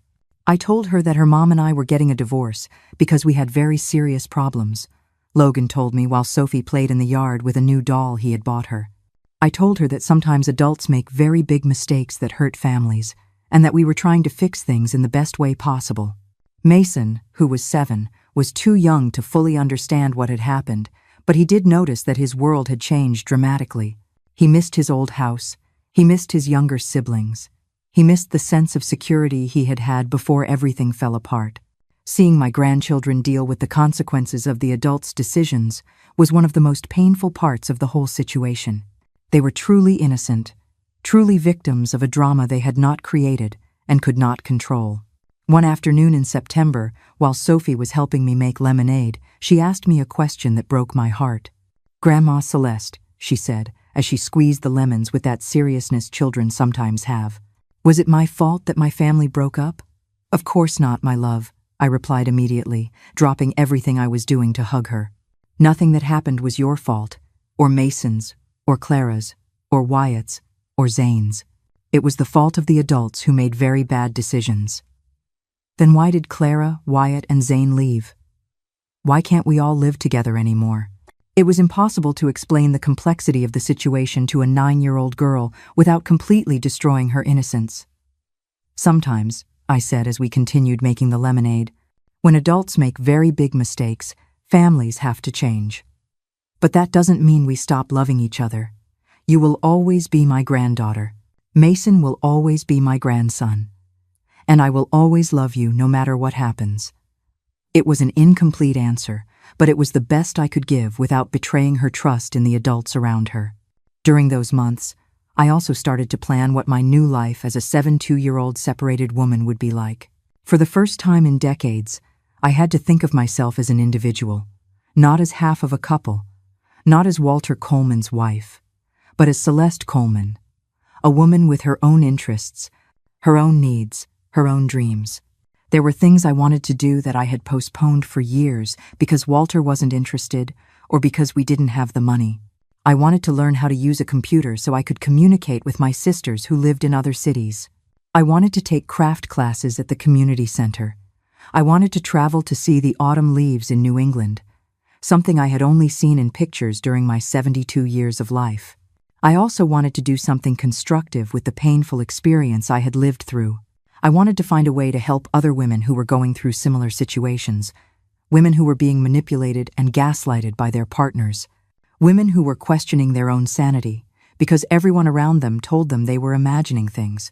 "I told her that her mom and I were getting a divorce because we had very serious problems," Logan told me while Sophie played in the yard with a new doll he had bought her. "I told her that sometimes adults make very big mistakes that hurt families, and that we were trying to fix things in the best way possible." Mason, who was 7, was too young to fully understand what had happened, but he did notice that his world had changed dramatically. He missed his old house. He missed his younger siblings. He missed the sense of security he had had before everything fell apart. Seeing my grandchildren deal with the consequences of the adults' decisions was one of the most painful parts of the whole situation. They were truly innocent, truly victims of a drama they had not created and could not control. One afternoon in September, while Sophie was helping me make lemonade, she asked me a question that broke my heart. "Grandma Celeste," she said, as she squeezed the lemons with that seriousness children sometimes have, "was it my fault that my family broke up?" "Of course not, my love," I replied immediately, dropping everything I was doing to hug her. "Nothing that happened was your fault, or Mason's, or Clara's, or Wyatt's, or Zane's. It was the fault of the adults who made very bad decisions." "Then why did Clara, Wyatt, and Zane leave? Why can't we all live together anymore?" It was impossible to explain the complexity of the situation to a 9-year-old girl without completely destroying her innocence. "Sometimes," I said as we continued making the lemonade, "when adults make very big mistakes, families have to change. But that doesn't mean we stop loving each other. You will always be my granddaughter. Mason will always be my grandson. And I will always love you no matter what happens." It was an incomplete answer, but it was the best I could give without betraying her trust in the adults around her. During those months, I also started to plan what my new life as a 72-year-old separated woman would be like. For the first time in decades, I had to think of myself as an individual, not as half of a couple, not as Walter Coleman's wife, but as Celeste Coleman, a woman with her own interests, her own needs, her own dreams. There were things I wanted to do that I had postponed for years because Walter wasn't interested or because we didn't have the money. I wanted to learn how to use a computer so I could communicate with my sisters who lived in other cities. I wanted to take craft classes at the community center. I wanted to travel to see the autumn leaves in New England, something I had only seen in pictures during my 72 years of life. I also wanted to do something constructive with the painful experience I had lived through. I wanted to find a way to help other women who were going through similar situations, women who were being manipulated and gaslighted by their partners, women who were questioning their own sanity because everyone around them told them they were imagining things.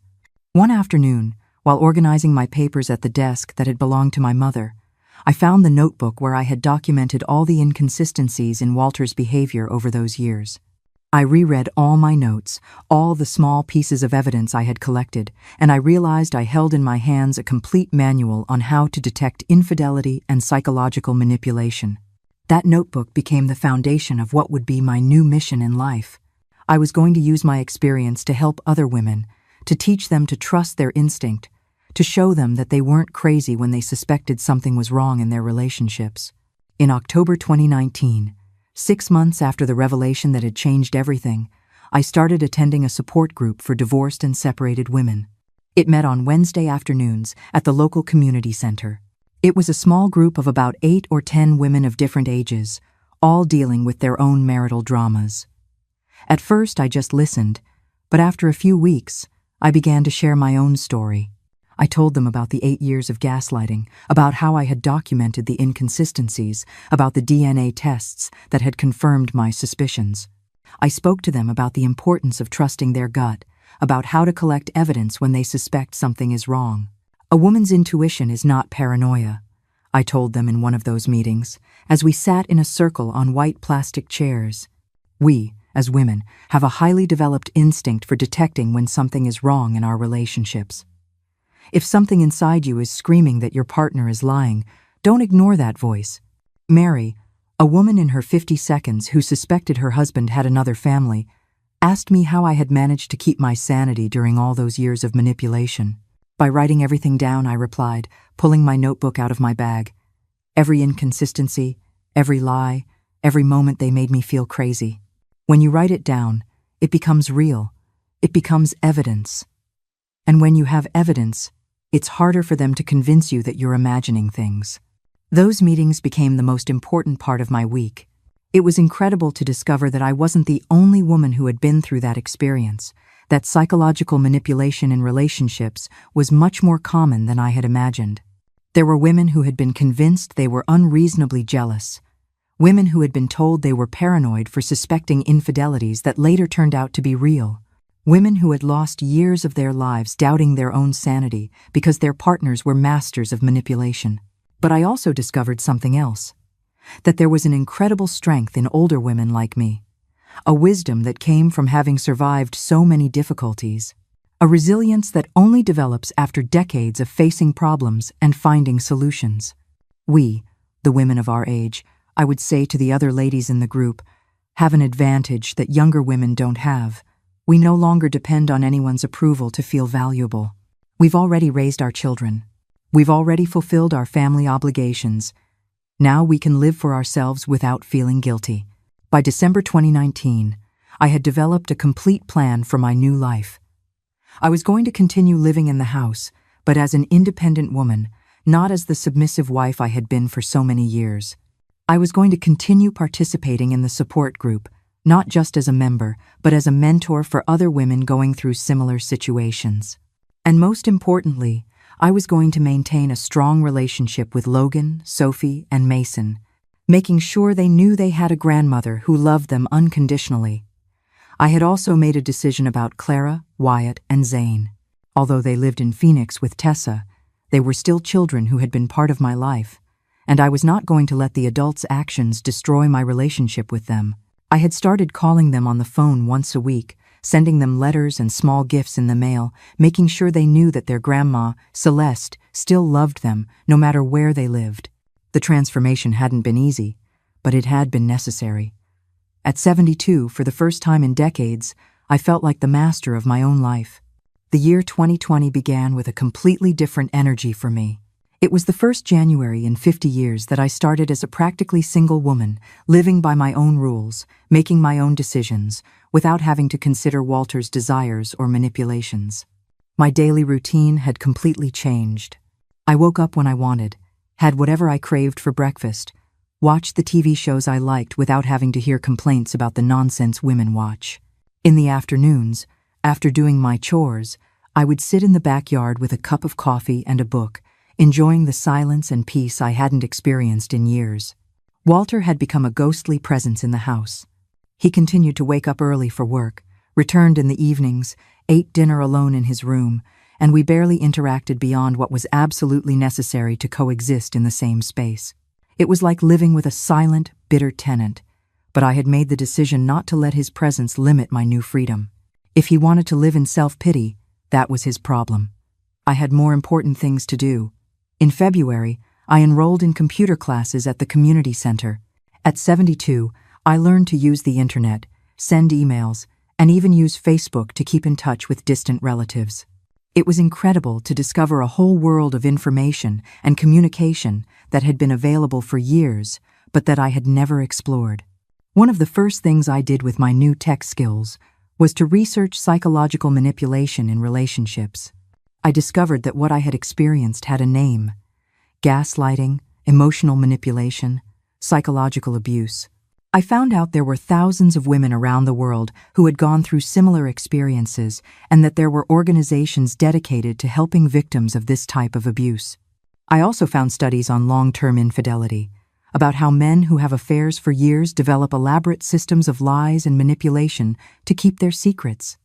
One afternoon, while organizing my papers at the desk that had belonged to my mother, I found the notebook where I had documented all the inconsistencies in Walter's behavior over those years. I reread all my notes, all the small pieces of evidence I had collected, and I realized I held in my hands a complete manual on how to detect infidelity and psychological manipulation. That notebook became the foundation of what would be my new mission in life. I was going to use my experience to help other women, to teach them to trust their instinct, to show them that they weren't crazy when they suspected something was wrong in their relationships. In October 2019, 6 months after the revelation that had changed everything, I started attending a support group for divorced and separated women. It met on Wednesday afternoons at the local community center. It was a small group of about 8 or 10 women of different ages, all dealing with their own marital dramas. At first, I just listened, but after a few weeks, I began to share my own story. I told them about the 8 years of gaslighting, about how I had documented the inconsistencies, about the DNA tests that had confirmed my suspicions. I spoke to them about the importance of trusting their gut, about how to collect evidence when they suspect something is wrong. A woman's intuition is not paranoia, I told them in one of those meetings, as we sat in a circle on white plastic chairs. We, as women, have a highly developed instinct for detecting when something is wrong in our relationships. If something inside you is screaming that your partner is lying, don't ignore that voice. Mary, a woman in her 50s who suspected her husband had another family, asked me how I had managed to keep my sanity during all those years of manipulation. By writing everything down, I replied, pulling my notebook out of my bag. Every inconsistency, every lie, every moment they made me feel crazy. When you write it down, it becomes real. It becomes evidence. And when you have evidence, it's harder for them to convince you that you're imagining things. Those meetings became the most important part of my week. It was incredible to discover that I wasn't the only woman who had been through that experience, that psychological manipulation in relationships was much more common than I had imagined. There were women who had been convinced they were unreasonably jealous, women who had been told they were paranoid for suspecting infidelities that later turned out to be real. Women who had lost years of their lives doubting their own sanity because their partners were masters of manipulation. But I also discovered something else, that there was an incredible strength in older women like me, a wisdom that came from having survived so many difficulties, a resilience that only develops after decades of facing problems and finding solutions. We, the women of our age, I would say to the other ladies in the group, have an advantage that younger women don't have. We no longer depend on anyone's approval to feel valuable. We've already raised our children. We've already fulfilled our family obligations. Now we can live for ourselves without feeling guilty. By December 2019, I had developed a complete plan for my new life. I was going to continue living in the house, but as an independent woman, not as the submissive wife I had been for so many years. I was going to continue participating in the support group, not just as a member, but as a mentor for other women going through similar situations. And most importantly, I was going to maintain a strong relationship with Logan, Sophie, and Mason, making sure they knew they had a grandmother who loved them unconditionally. I had also made a decision about Clara, Wyatt, and Zane. Although they lived in Phoenix with Tessa, they were still children who had been part of my life, and I was not going to let the adults' actions destroy my relationship with them. I had started calling them on the phone once a week, sending them letters and small gifts in the mail, making sure they knew that their grandma, Celeste, still loved them, no matter where they lived. The transformation hadn't been easy, but it had been necessary. At 72, for the first time in decades, I felt like the master of my own life. The year 2020 began with a completely different energy for me. It was the first January in 50 years that I started as a practically single woman, living by my own rules, making my own decisions, without having to consider Walter's desires or manipulations. My daily routine had completely changed. I woke up when I wanted, had whatever I craved for breakfast, watch the TV shows I liked without having to hear complaints about the nonsense women watch. In the afternoons, after doing my chores, I would sit in the backyard with a cup of coffee and a book, enjoying the silence and peace I hadn't experienced in years. Walter had become a ghostly presence in the house. He continued to wake up early for work, returned in the evenings, ate dinner alone in his room, and we barely interacted beyond what was absolutely necessary to coexist in the same space. It was like living with a silent, bitter tenant, but I had made the decision not to let his presence limit my new freedom. If he wanted to live in self-pity, that was his problem. I had more important things to do. In February, I enrolled in computer classes at the community center. At 72, I learned to use the internet, send emails, and even use Facebook to keep in touch with distant relatives. It was incredible to discover a whole world of information and communication that had been available for years, but that I had never explored. One of the first things I did with my new tech skills was to research psychological manipulation in relationships. I discovered that what I had experienced had a name: gaslighting, emotional manipulation, psychological abuse. I found out there were thousands of women around the world who had gone through similar experiences, and that there were organizations dedicated to helping victims of this type of abuse. I also found studies on long-term infidelity, about how men who have affairs for years develop elaborate systems of lies and manipulation to keep their secrets.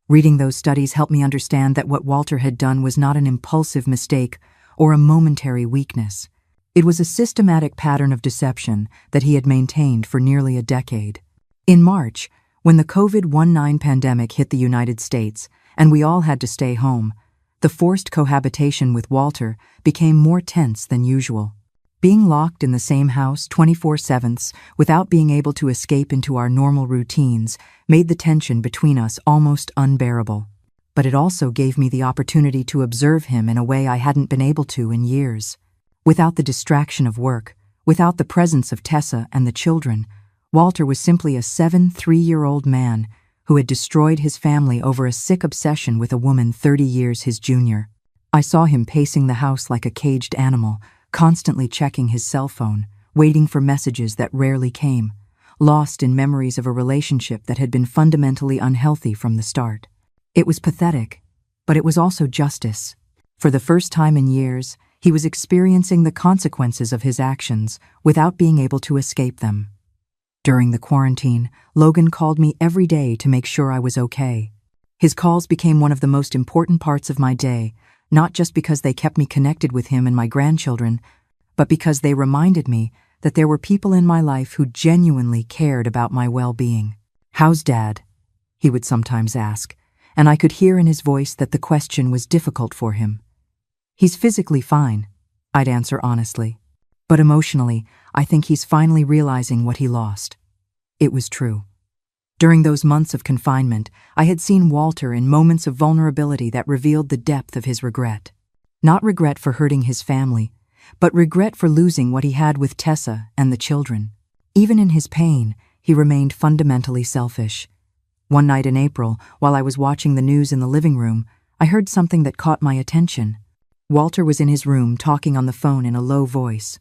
Reading those studies helped me understand that what Walter had done was not an impulsive mistake or a momentary weakness. It was a systematic pattern of deception that he had maintained for nearly a decade. In March, when the COVID-19 pandemic hit the United States and we all had to stay home, the forced cohabitation with Walter became more tense than usual. Being locked in the same house 24/7 without being able to escape into our normal routines made the tension between us almost unbearable. But it also gave me the opportunity to observe him in a way I hadn't been able to in years. Without the distraction of work, without the presence of Tessa and the children, Walter was simply a 73-year-old man who had destroyed his family over a sick obsession with a woman 30 years his junior. I saw him pacing the house like a caged animal, constantly checking his cell phone, waiting for messages that rarely came, lost in memories of a relationship that had been fundamentally unhealthy from the start. It was pathetic, but it was also justice. For the first time in years, he was experiencing the consequences of his actions without being able to escape them. During the quarantine, Logan called me every day to make sure I was okay. His calls became one of the most important parts of my day, not just because they kept me connected with him and my grandchildren, but because they reminded me that there were people in my life who genuinely cared about my well-being. "How's Dad?" he would sometimes ask, and I could hear in his voice that the question was difficult for him. "He's physically fine," I'd answer honestly. "But emotionally, I think he's finally realizing what he lost." It was true. During those months of confinement, I had seen Walter in moments of vulnerability that revealed the depth of his regret. Not regret for hurting his family, but regret for losing what he had with Tessa and the children. Even in his pain, he remained fundamentally selfish. One night in April, while I was watching the news in the living room, I heard something that caught my attention. Walter was in his room talking on the phone in a low voice,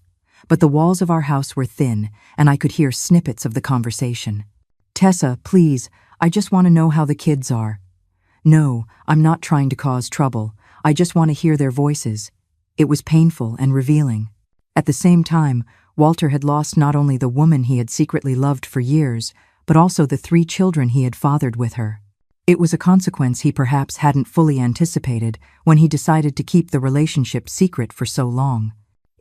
but the walls of our house were thin, and I could hear snippets of the conversation. "Tessa, please, I just want to know how the kids are." "No, I'm not trying to cause trouble. I just want to hear their voices." It was painful and revealing. At the same time, Walter had lost not only the woman he had secretly loved for years, but also the 3 children he had fathered with her. It was a consequence he perhaps hadn't fully anticipated when he decided to keep the relationship secret for so long.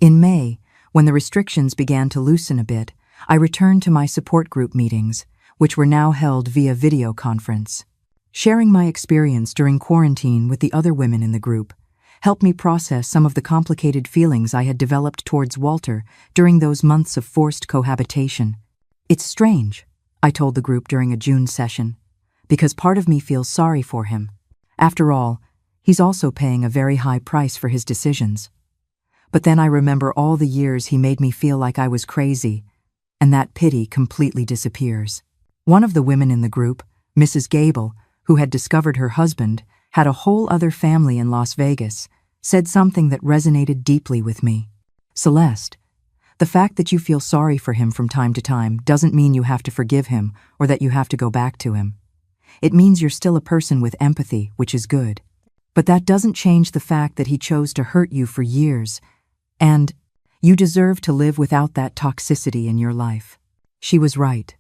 In May, when the restrictions began to loosen a bit, I returned to my support group meetings, which were now held via video conference. Sharing my experience during quarantine with the other women in the group helped me process some of the complicated feelings I had developed towards Walter during those months of forced cohabitation. "It's strange," I told the group during a June session, "because part of me feels sorry for him. After all, he's also paying a very high price for his decisions. But then I remember all the years he made me feel like I was crazy, and that pity completely disappears." One of the women in the group, Mrs. Gable, who had discovered her husband had a whole other family in Las Vegas, said something that resonated deeply with me. "Celeste, The fact that you feel sorry for him from time to time doesn't mean you have to forgive him or that you have to go back to him. It means you're still a person with empathy, which is good. But that doesn't change the fact that he chose to hurt you for years, and you deserve to live without that toxicity in your life. She was right.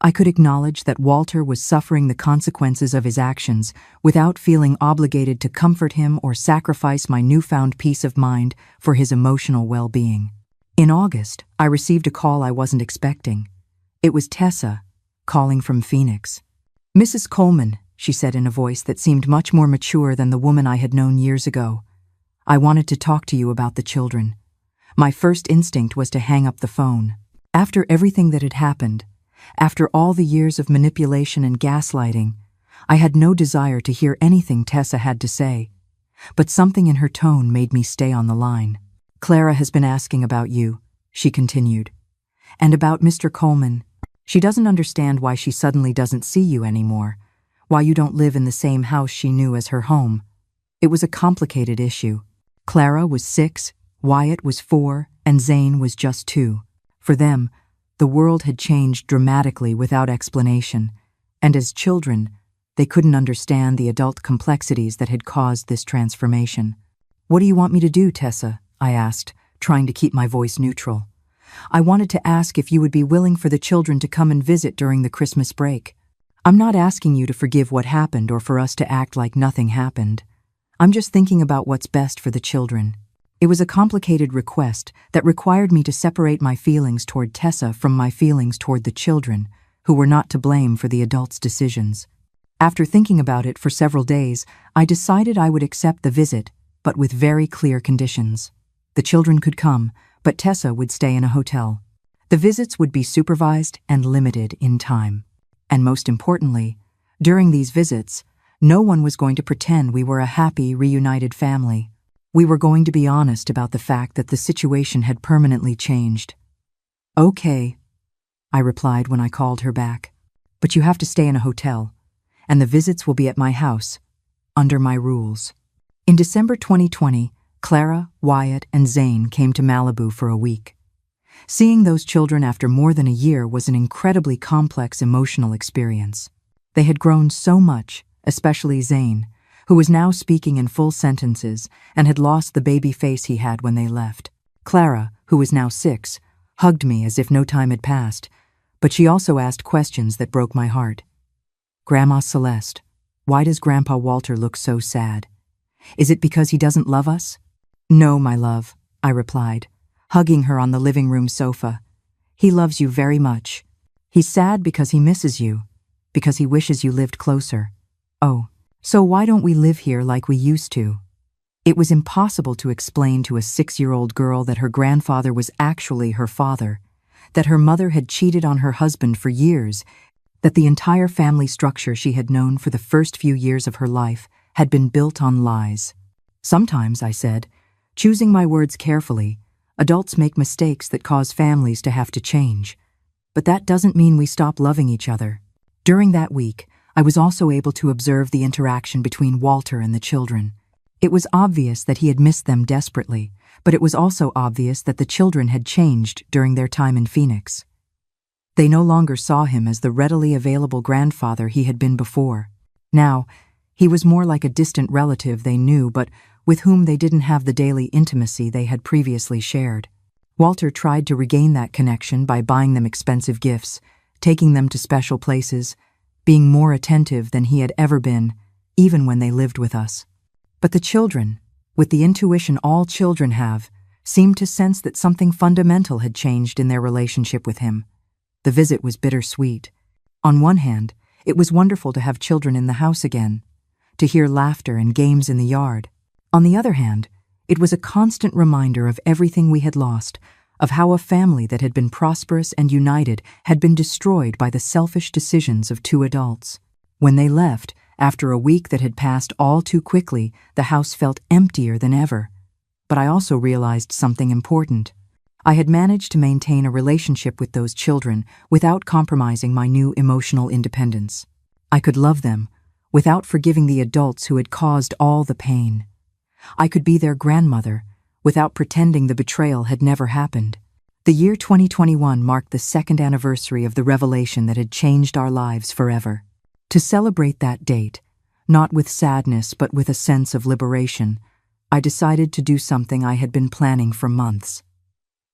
I could acknowledge that Walter was suffering the consequences of his actions without feeling obligated to comfort him or sacrifice my newfound peace of mind for his emotional well-being. In August, I received a call I wasn't expecting. It was Tessa, calling from Phoenix. "Mrs. Coleman," she said in a voice that seemed much more mature than the woman I had known years ago, "I wanted to talk to you about the children." My first instinct was to hang up the phone. After everything that had happened, after all the years of manipulation and gaslighting, I had no desire to hear anything Tessa had to say, but something in her tone made me stay on the line. "Clara has been asking about you," she continued, "and about Mr. Coleman. She doesn't understand why she suddenly doesn't see you anymore, why you don't live in the same house she knew as her home." It was a complicated issue. Clara was 6, Wyatt was 4, and Zane was just 2. For them, the world had changed dramatically without explanation, and as children, they couldn't understand the adult complexities that had caused this transformation. "What do you want me to do, Tessa?" I asked, trying to keep my voice neutral. "I wanted to ask if you would be willing for the children to come and visit during the Christmas break. I'm not asking you to forgive what happened or for us to act like nothing happened. I'm just thinking about what's best for the children." It was a complicated request that required me to separate my feelings toward Tessa from my feelings toward the children, who were not to blame for the adults' decisions. After thinking about it for several days, I decided I would accept the visit, but with very clear conditions. The children could come, but Tessa would stay in a hotel. The visits would be supervised and limited in time. And most importantly, during these visits, no one was going to pretend we were a happy, reunited family. We were going to be honest about the fact that the situation had permanently changed. "Okay," I replied when I called her back, "but you have to stay in a hotel, and the visits will be at my house, under my rules." In December 2020, Clara, Wyatt, and Zane came to Malibu for a week. Seeing those children after more than a year was an incredibly complex emotional experience. They had grown so much, especially Zane, who was now speaking in full sentences and had lost the baby face he had when they left. Clara, who was now 6, hugged me as if no time had passed, but she also asked questions that broke my heart. "Grandma Celeste, why does Grandpa Walter look so sad? Is it because he doesn't love us?" "No, my love," I replied, hugging her on the living room sofa. "He loves you very much. He's sad because he misses you, because he wishes you lived closer. Oh, so why don't we live here like we used to?" It was impossible to explain to a 6-year-old girl that her grandfather was actually her father, that her mother had cheated on her husband for years, that the entire family structure she had known for the first few years of her life had been built on lies. "Sometimes," I said, choosing my words carefully, "adults make mistakes that cause families to have to change. But that doesn't mean we stop loving each other." During that week, I was also able to observe the interaction between Walter and the children. It was obvious that he had missed them desperately, but it was also obvious that the children had changed during their time in Phoenix. They no longer saw him as the readily available grandfather he had been before. Now, he was more like a distant relative they knew, but with whom they didn't have the daily intimacy they had previously shared. Walter tried to regain that connection by buying them expensive gifts, taking them to special places, being more attentive than he had ever been, even when they lived with us. But the children, with the intuition all children have, seemed to sense that something fundamental had changed in their relationship with him. The visit was bittersweet. On one hand, it was wonderful to have children in the house again, to hear laughter and games in the yard. On the other hand, it was a constant reminder of everything we had lost, of how a family that had been prosperous and united had been destroyed by the selfish decisions of 2 adults. When they left, after a week that had passed all too quickly, the house felt emptier than ever. But I also realized something important. I had managed to maintain a relationship with those children without compromising my new emotional independence. I could love them without forgiving the adults who had caused all the pain. I could be their grandmother without pretending the betrayal had never happened. The year 2021 marked the second anniversary of the revelation that had changed our lives forever. To celebrate that date, not with sadness but with a sense of liberation, I decided to do something I had been planning for months.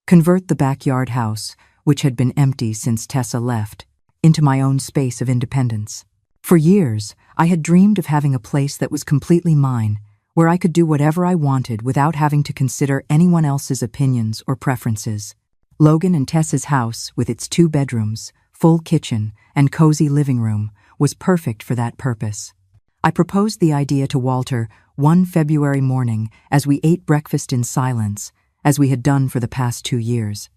Convert the backyard house, which had been empty since Tessa left, into my own space of independence. For years, I had dreamed of having a place that was completely mine, where I could do whatever I wanted without having to consider anyone else's opinions or preferences. Logan and Tessa's house, with its 2 bedrooms, full kitchen, and cozy living room, was perfect for that purpose. I proposed the idea to Walter one February morning as we ate breakfast in silence, as we had done for the past 2 years.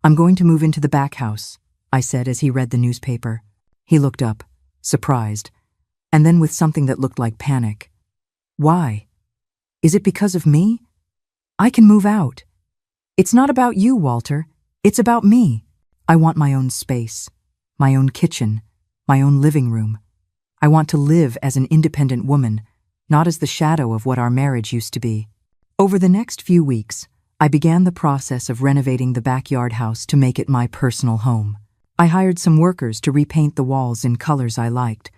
"I'm going to move into the back house," I said as he read the newspaper. He looked up, surprised, and then with something that looked like panic. "Why? Is it because of me? I can move out." "It's not about you, Walter. It's about me. I want my own space, my own kitchen, my own living room. I want to live as an independent woman, not as the shadow of what our marriage used to be." Over the next few weeks, I began the process of renovating the backyard house to make it my personal home. I hired some workers to repaint the walls in colors I liked.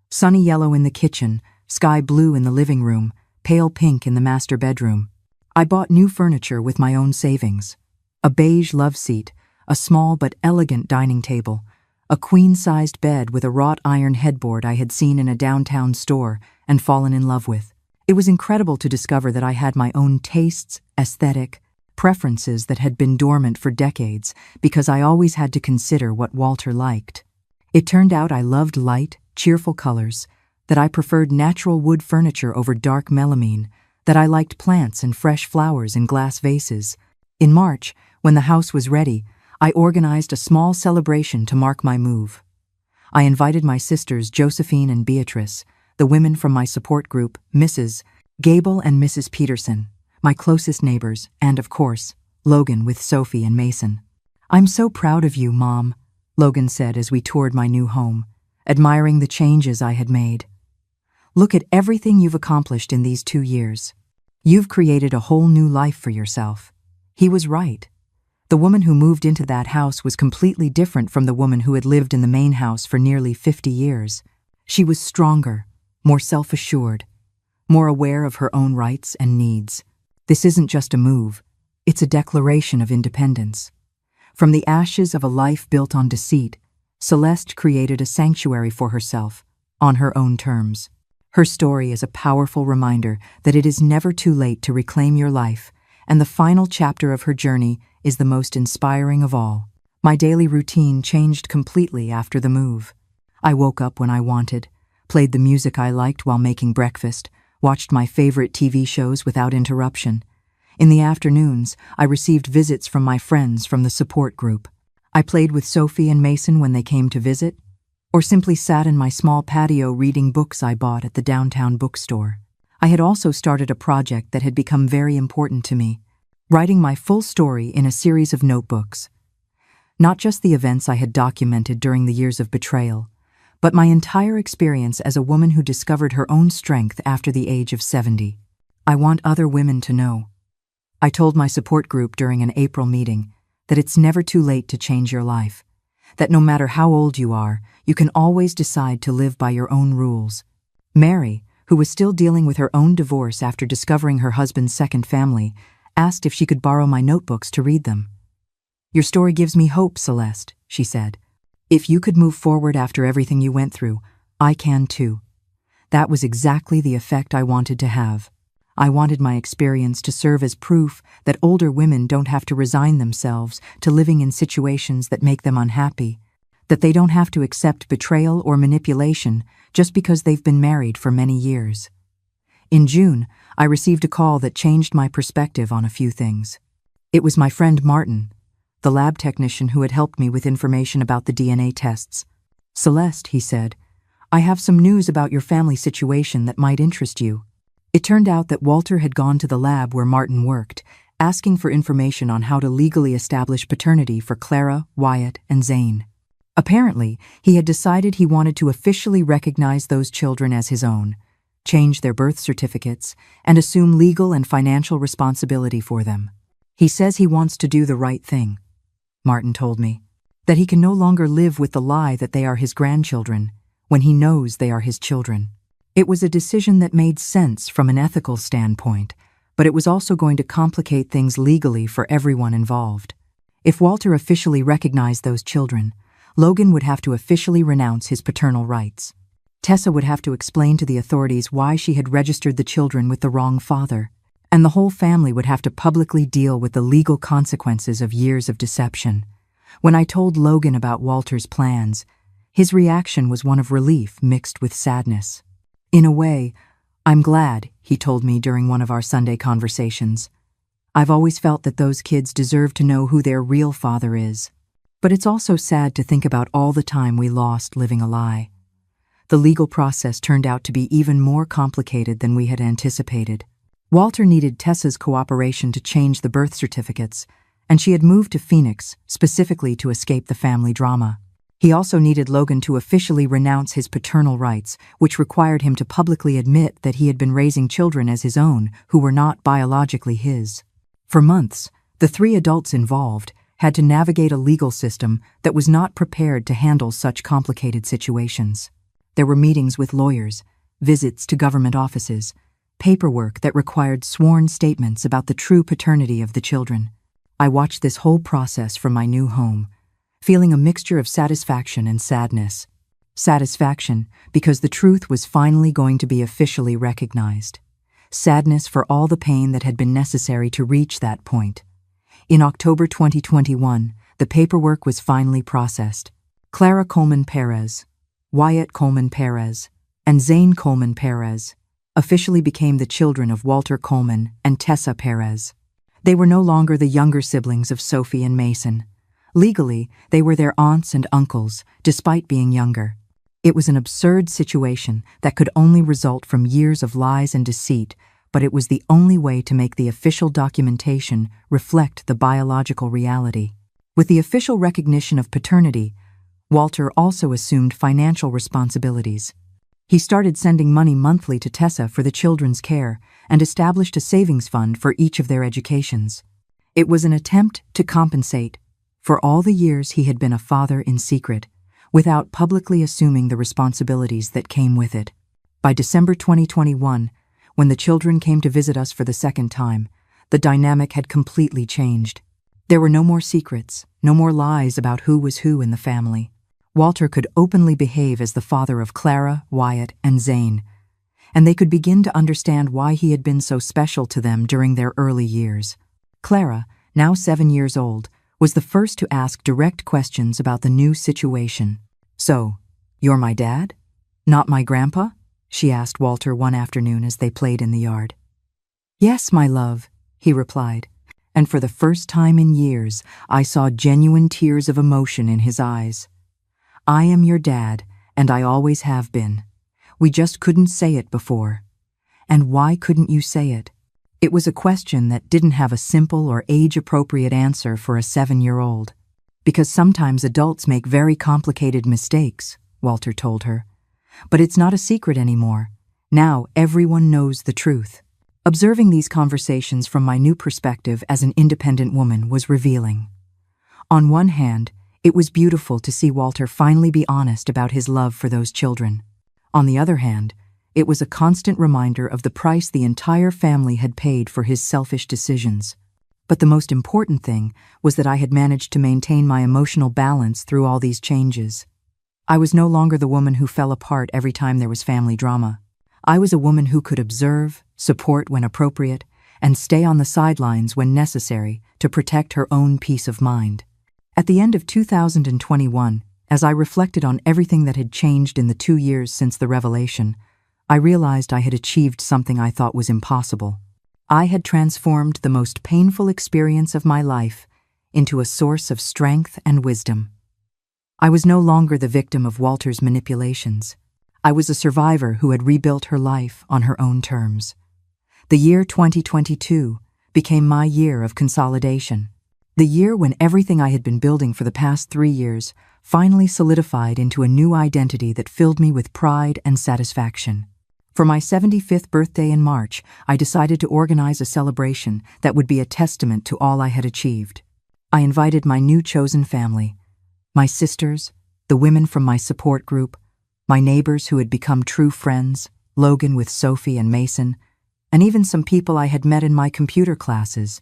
Sunny yellow in the kitchen, sky blue in the living room, pale pink in the master bedroom. I bought new furniture with my own savings. A beige love seat, a small but elegant dining table, a queen-sized bed with a wrought iron headboard I had seen in a downtown store and fallen in love with. It was incredible to discover that I had my own tastes, aesthetic, preferences that had been dormant for decades because I always had to consider what Walter liked. It turned out I loved light, cheerful colors, that I preferred natural wood furniture over dark melamine, that I liked plants and fresh flowers in glass vases. In March, when the house was ready, I organized a small celebration to mark my move. I invited my sisters Josephine and Beatrice, the women from my support group, Mrs. Gable and Mrs. Peterson, my closest neighbors, and, of course, Logan with Sophie and Mason. "I'm so proud of you, Mom," Logan said as we toured my new home, admiring the changes I had made. "Look at everything you've accomplished in these 2 years. You've created a whole new life for yourself." He was right. The woman who moved into that house was completely different from the woman who had lived in the main house for nearly 50 years. She was stronger, more self-assured, more aware of her own rights and needs. This isn't just a move, it's a declaration of independence. From the ashes of a life built on deceit, Celeste created a sanctuary for herself, on her own terms. Her story is a powerful reminder that it is never too late to reclaim your life, and the final chapter of her journey is the most inspiring of all. My daily routine changed completely after the move. I woke up when I wanted, played the music I liked while making breakfast, watched my favorite TV shows without interruption. In the afternoons, I received visits from my friends from the support group. I played with Sophie and Mason when they came to visit, or simply sat in my small patio reading books I bought at the downtown bookstore. I had also started a project that had become very important to me, writing my full story in a series of notebooks. Not just the events I had documented during the years of betrayal, but my entire experience as a woman who discovered her own strength after the age of 70. I want other women to know. I told my support group during an April meeting that it's never too late to change your life, that no matter how old you are, you can always decide to live by your own rules. Mary, who was still dealing with her own divorce after discovering her husband's second family, asked if she could borrow my notebooks to read them. "Your story gives me hope, Celeste," she said. "If you could move forward after everything you went through, I can too." That was exactly the effect I wanted to have. I wanted my experience to serve as proof that older women don't have to resign themselves to living in situations that make them unhappy, that they don't have to accept betrayal or manipulation just because they've been married for many years. In June, I received a call that changed my perspective on a few things. It was my friend Martin, the lab technician who had helped me with information about the DNA tests. "Celeste," he said, "I have some news about your family situation that might interest you." It turned out that Walter had gone to the lab where Martin worked, asking for information on how to legally establish paternity for Clara, Wyatt, and Zane. Apparently, he had decided he wanted to officially recognize those children as his own, change their birth certificates, and assume legal and financial responsibility for them. He says he wants to do the right thing. Martin told me. That he can no longer live with the lie that they are his grandchildren, when he knows they are his children. It was a decision that made sense from an ethical standpoint, but it was also going to complicate things legally for everyone involved. If Walter officially recognized those children, Logan would have to officially renounce his paternal rights. Tessa would have to explain to the authorities why she had registered the children with the wrong father, and the whole family would have to publicly deal with the legal consequences of years of deception. When I told Logan about Walter's plans, his reaction was one of relief mixed with sadness. In a way, I'm glad, he told me during one of our Sunday conversations. I've always felt that those kids deserve to know who their real father is. But it's also sad to think about all the time we lost living a lie. The legal process turned out to be even more complicated than we had anticipated. Walter needed Tessa's cooperation to change the birth certificates, and she had moved to Phoenix specifically to escape the family drama. He also needed Logan to officially renounce his paternal rights, which required him to publicly admit that he had been raising children as his own who were not biologically his. For months, the three adults involved had to navigate a legal system that was not prepared to handle such complicated situations. There were meetings with lawyers, visits to government offices, paperwork that required sworn statements about the true paternity of the children. I watched this whole process from my new home, feeling a mixture of satisfaction and sadness. Satisfaction because the truth was finally going to be officially recognized. Sadness for all the pain that had been necessary to reach that point. In October 2021, the paperwork was finally processed. Clara Coleman Perez, Wyatt Coleman Perez, and Zane Coleman Perez officially became the children of Walter Coleman and Tessa Perez. They were no longer the younger siblings of Sophie and Mason. Legally, they were their aunts and uncles, despite being younger. It was an absurd situation that could only result from years of lies and deceit, but it was the only way to make the official documentation reflect the biological reality. With the official recognition of paternity, Walter also assumed financial responsibilities. He started sending money monthly to Tessa for the children's care and established a savings fund for each of their educations. It was an attempt to compensate for all the years he had been a father in secret, without publicly assuming the responsibilities that came with it. By December 2021, when the children came to visit us for the second time, the dynamic had completely changed. There were no more secrets, no more lies about who was who in the family. Walter could openly behave as the father of Clara, Wyatt, and Zane, and they could begin to understand why he had been so special to them during their early years. Clara, now 7 years old, was the first to ask direct questions about the new situation. "So, you're my dad? Not my grandpa?" she asked Walter one afternoon as they played in the yard. "Yes, my love," he replied, and for the first time in years, I saw genuine tears of emotion in his eyes. "I am your dad, and I always have been. We just couldn't say it before." "And why couldn't you say it?" It was a question that didn't have a simple or age-appropriate answer for a 7-year-old. "Because sometimes adults make very complicated mistakes," Walter told her. "But it's not a secret anymore. Now everyone knows the truth." Observing these conversations from my new perspective as an independent woman was revealing. On one hand, it was beautiful to see Walter finally be honest about his love for those children. On the other hand, it was a constant reminder of the price the entire family had paid for his selfish decisions. But the most important thing was that I had managed to maintain my emotional balance through all these changes. I was no longer the woman who fell apart every time there was family drama. I was a woman who could observe, support when appropriate, and stay on the sidelines when necessary to protect her own peace of mind. At the end of 2021, as I reflected on everything that had changed in the 2 years since the revelation, I realized I had achieved something I thought was impossible. I had transformed the most painful experience of my life into a source of strength and wisdom. I was no longer the victim of Walter's manipulations. I was a survivor who had rebuilt her life on her own terms. The year 2022 became my year of consolidation. The year when everything I had been building for the past 3 years finally solidified into a new identity that filled me with pride and satisfaction. For my 75th birthday in March, I decided to organize a celebration that would be a testament to all I had achieved. I invited my new chosen family, my sisters, the women from my support group, my neighbors who had become true friends, Logan with Sophie and Mason, and even some people I had met in my computer classes.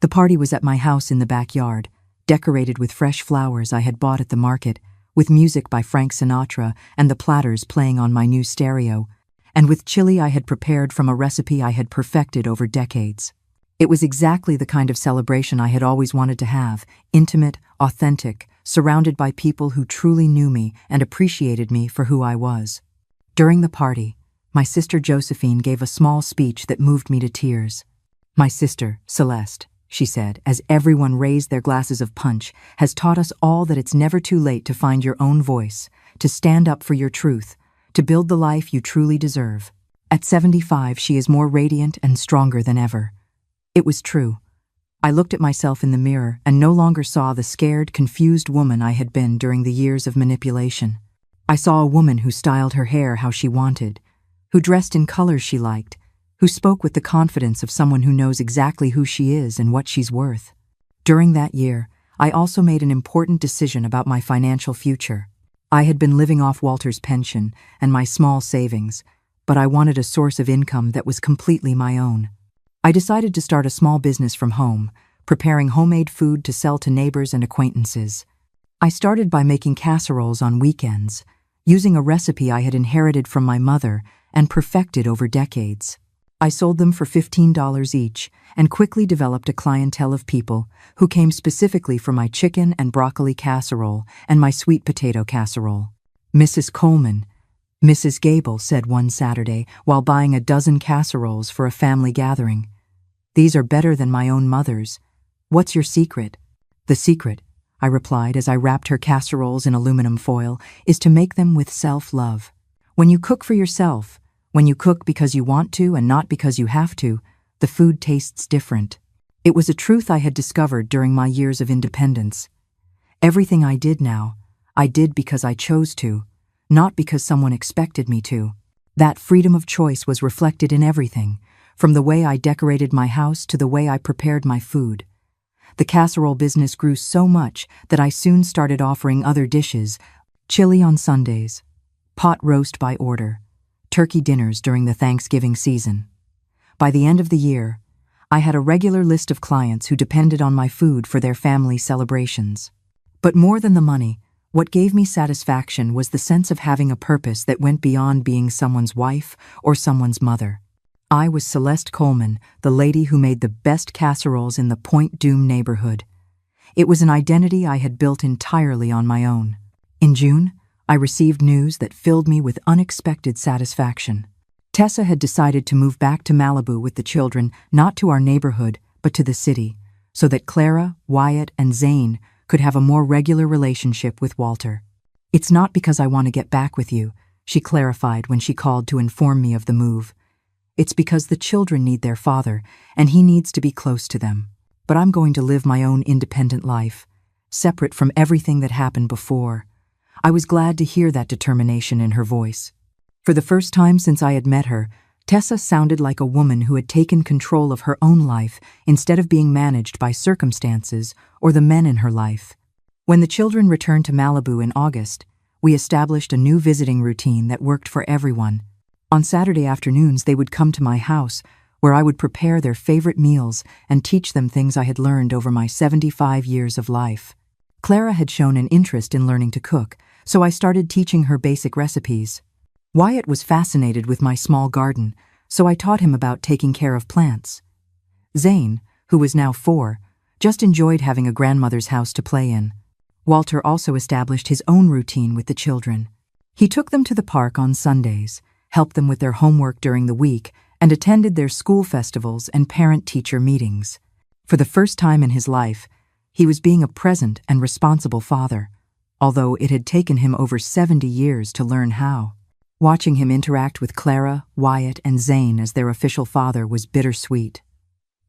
The party was at my house in the backyard, decorated with fresh flowers I had bought at the market, with music by Frank Sinatra and the Platters playing on my new stereo, and with chili I had prepared from a recipe I had perfected over decades. It was exactly the kind of celebration I had always wanted to have, intimate, authentic, surrounded by people who truly knew me and appreciated me for who I was. During the party, my sister Josephine gave a small speech that moved me to tears. "My sister, Celeste," she said, as everyone raised their glasses of punch, "has taught us all that it's never too late to find your own voice, to stand up for your truth, to build the life you truly deserve." At 75, she is more radiant and stronger than ever. It was true. I looked at myself in the mirror and no longer saw the scared, confused woman I had been during the years of manipulation. I saw a woman who styled her hair how she wanted, who dressed in colors she liked, who spoke with the confidence of someone who knows exactly who she is and what she's worth. During that year, I also made an important decision about my financial future. I had been living off Walter's pension and my small savings, but I wanted a source of income that was completely my own. I decided to start a small business from home, preparing homemade food to sell to neighbors and acquaintances. I started by making casseroles on weekends, using a recipe I had inherited from my mother and perfected over decades. I sold them for $15 each and quickly developed a clientele of people who came specifically for my chicken and broccoli casserole and my sweet potato casserole. "Mrs. Coleman," Mrs. Gable said one Saturday while buying a dozen casseroles for a family gathering, "these are better than my own mother's. What's your secret?" "The secret," I replied as I wrapped her casseroles in aluminum foil, "is to make them with self-love. When you cook for yourself, when you cook because you want to and not because you have to, the food tastes different." It was a truth I had discovered during my years of independence. Everything I did now, I did because I chose to, not because someone expected me to. That freedom of choice was reflected in everything, from the way I decorated my house to the way I prepared my food. The casserole business grew so much that I soon started offering other dishes: chili on Sundays, pot roast by order, turkey dinners during the Thanksgiving season. By the end of the year, I had a regular list of clients who depended on my food for their family celebrations. But more than the money, what gave me satisfaction was the sense of having a purpose that went beyond being someone's wife or someone's mother. I was Celeste Coleman, the lady who made the best casseroles in the Point Dume neighborhood. It was an identity I had built entirely on my own. In June, I received news that filled me with unexpected satisfaction. Tessa had decided to move back to Malibu with the children, not to our neighborhood, but to the city, so that Clara, Wyatt, and Zane could have a more regular relationship with Walter. "It's not because I want to get back with you," she clarified when she called to inform me of the move. "It's because the children need their father, and he needs to be close to them. But I'm going to live my own independent life, separate from everything that happened before." I was glad to hear that determination in her voice. For the first time since I had met her, Tessa sounded like a woman who had taken control of her own life instead of being managed by circumstances or the men in her life. When the children returned to Malibu in August, we established a new visiting routine that worked for everyone. On Saturday afternoons, they would come to my house, where I would prepare their favorite meals and teach them things I had learned over my 75 years of life. Clara had shown an interest in learning to cook, so I started teaching her basic recipes. Wyatt was fascinated with my small garden, so I taught him about taking care of plants. Zane, who was now 4, just enjoyed having a grandmother's house to play in. Walter also established his own routine with the children. He took them to the park on Sundays, helped them with their homework during the week, and attended their school festivals and parent-teacher meetings. For the first time in his life, he was being a present and responsible father, although it had taken him over 70 years to learn how. Watching him interact with Clara, Wyatt, and Zane as their official father was bittersweet.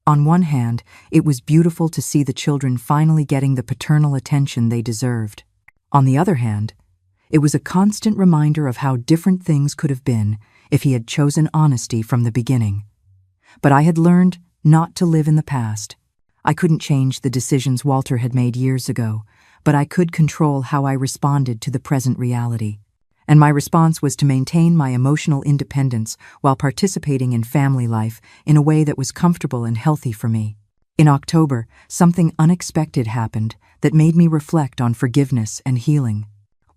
On one hand, it was beautiful to see the children finally getting the paternal attention they deserved. On the other hand, it was a constant reminder of how different things could have been if he had chosen honesty from the beginning. But I had learned not to live in the past. I couldn't change the decisions Walter had made years ago, but I could control how I responded to the present reality. And my response was to maintain my emotional independence while participating in family life in a way that was comfortable and healthy for me. In October, something unexpected happened that made me reflect on forgiveness and healing.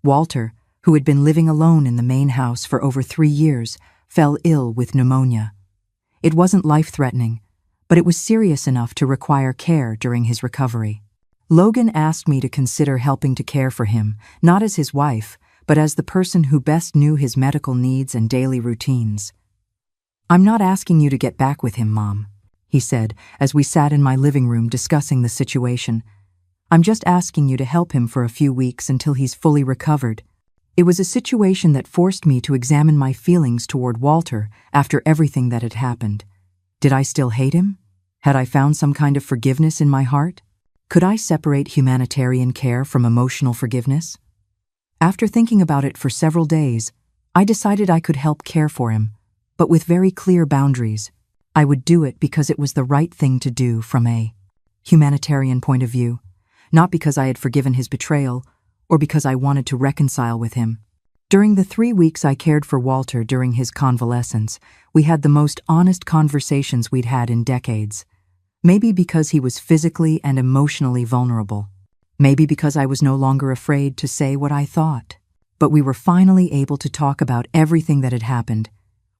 Walter, who had been living alone in the main house for over 3 years, fell ill with pneumonia. It wasn't life-threatening, but it was serious enough to require care during his recovery. Logan asked me to consider helping to care for him, not as his wife, but as the person who best knew his medical needs and daily routines. "I'm not asking you to get back with him, Mom," he said as we sat in my living room discussing the situation. "I'm just asking you to help him for a few weeks until he's fully recovered." It was a situation that forced me to examine my feelings toward Walter after everything that had happened. Did I still hate him? Had I found some kind of forgiveness in my heart? Could I separate humanitarian care from emotional forgiveness? After thinking about it for several days, I decided I could help care for him, but with very clear boundaries. I would do it because it was the right thing to do from a humanitarian point of view, not because I had forgiven his betrayal or because I wanted to reconcile with him. During the 3 weeks I cared for Walter during his convalescence, we had the most honest conversations we'd had in decades. Maybe because he was physically and emotionally vulnerable. Maybe because I was no longer afraid to say what I thought. But we were finally able to talk about everything that had happened,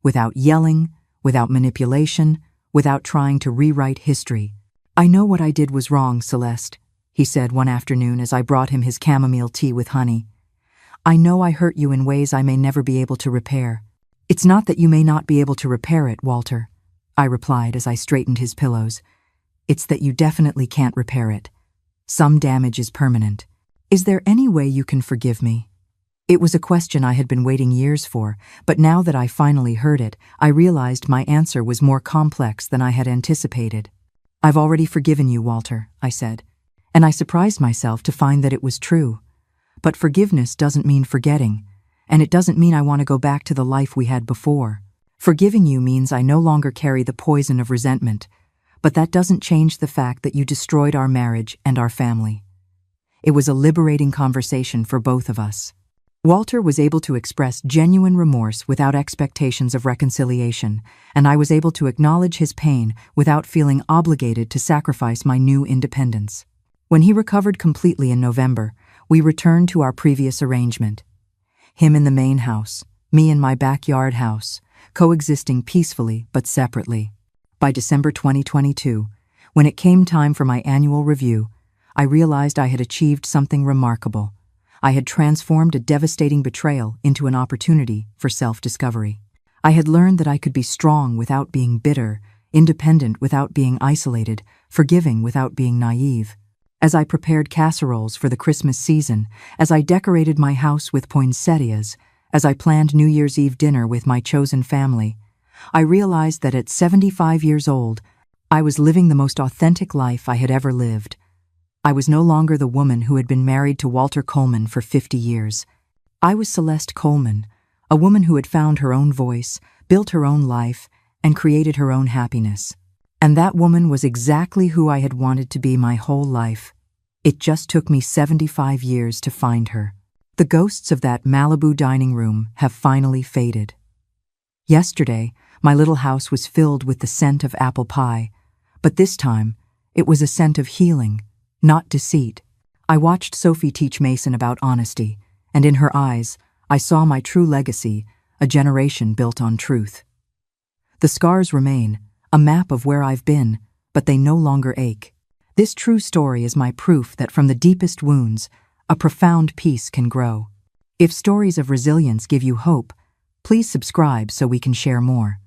without yelling, without manipulation, without trying to rewrite history. "I know what I did was wrong, Celeste," he said one afternoon as I brought him his chamomile tea with honey. "I know I hurt you in ways I may never be able to repair." "It's not that you may not be able to repair it, Walter," I replied as I straightened his pillows. "It's that you definitely can't repair it. Some damage is permanent. Is there any way you can forgive me?" It was a question I had been waiting years for, but now that I finally heard it, I realized my answer was more complex than I had anticipated. "I've already forgiven you, Walter," I said, and I surprised myself to find that it was true. But forgiveness doesn't mean forgetting, and it doesn't mean I want to go back to the life we had before. Forgiving you means I no longer carry the poison of resentment, but that doesn't change the fact that you destroyed our marriage and our family. It was a liberating conversation for both of us. Walter was able to express genuine remorse without expectations of reconciliation, and I was able to acknowledge his pain without feeling obligated to sacrifice my new independence. When he recovered completely in November, we returned to our previous arrangement. Him in the main house, me in my backyard house, coexisting peacefully but separately. By December 2022, when it came time for my annual review, I realized I had achieved something remarkable. I had transformed a devastating betrayal into an opportunity for self-discovery. I had learned that I could be strong without being bitter, independent without being isolated, forgiving without being naive. As I prepared casseroles for the Christmas season, as I decorated my house with poinsettias, as I planned New Year's Eve dinner with my chosen family, I realized that at 75 years old, I was living the most authentic life I had ever lived. I was no longer the woman who had been married to Walter Coleman for 50 years. I was Celeste Coleman, a woman who had found her own voice, built her own life, and created her own happiness. And that woman was exactly who I had wanted to be my whole life. It just took me 75 years to find her. The ghosts of that Malibu dining room have finally faded. Yesterday, my little house was filled with the scent of apple pie, but this time, it was a scent of healing, not deceit. I watched Sophie teach Mason about honesty, and in her eyes, I saw my true legacy, a generation built on truth. The scars remain, a map of where I've been, but they no longer ache. This true story is my proof that from the deepest wounds, a profound peace can grow. If stories of resilience give you hope, please subscribe so we can share more.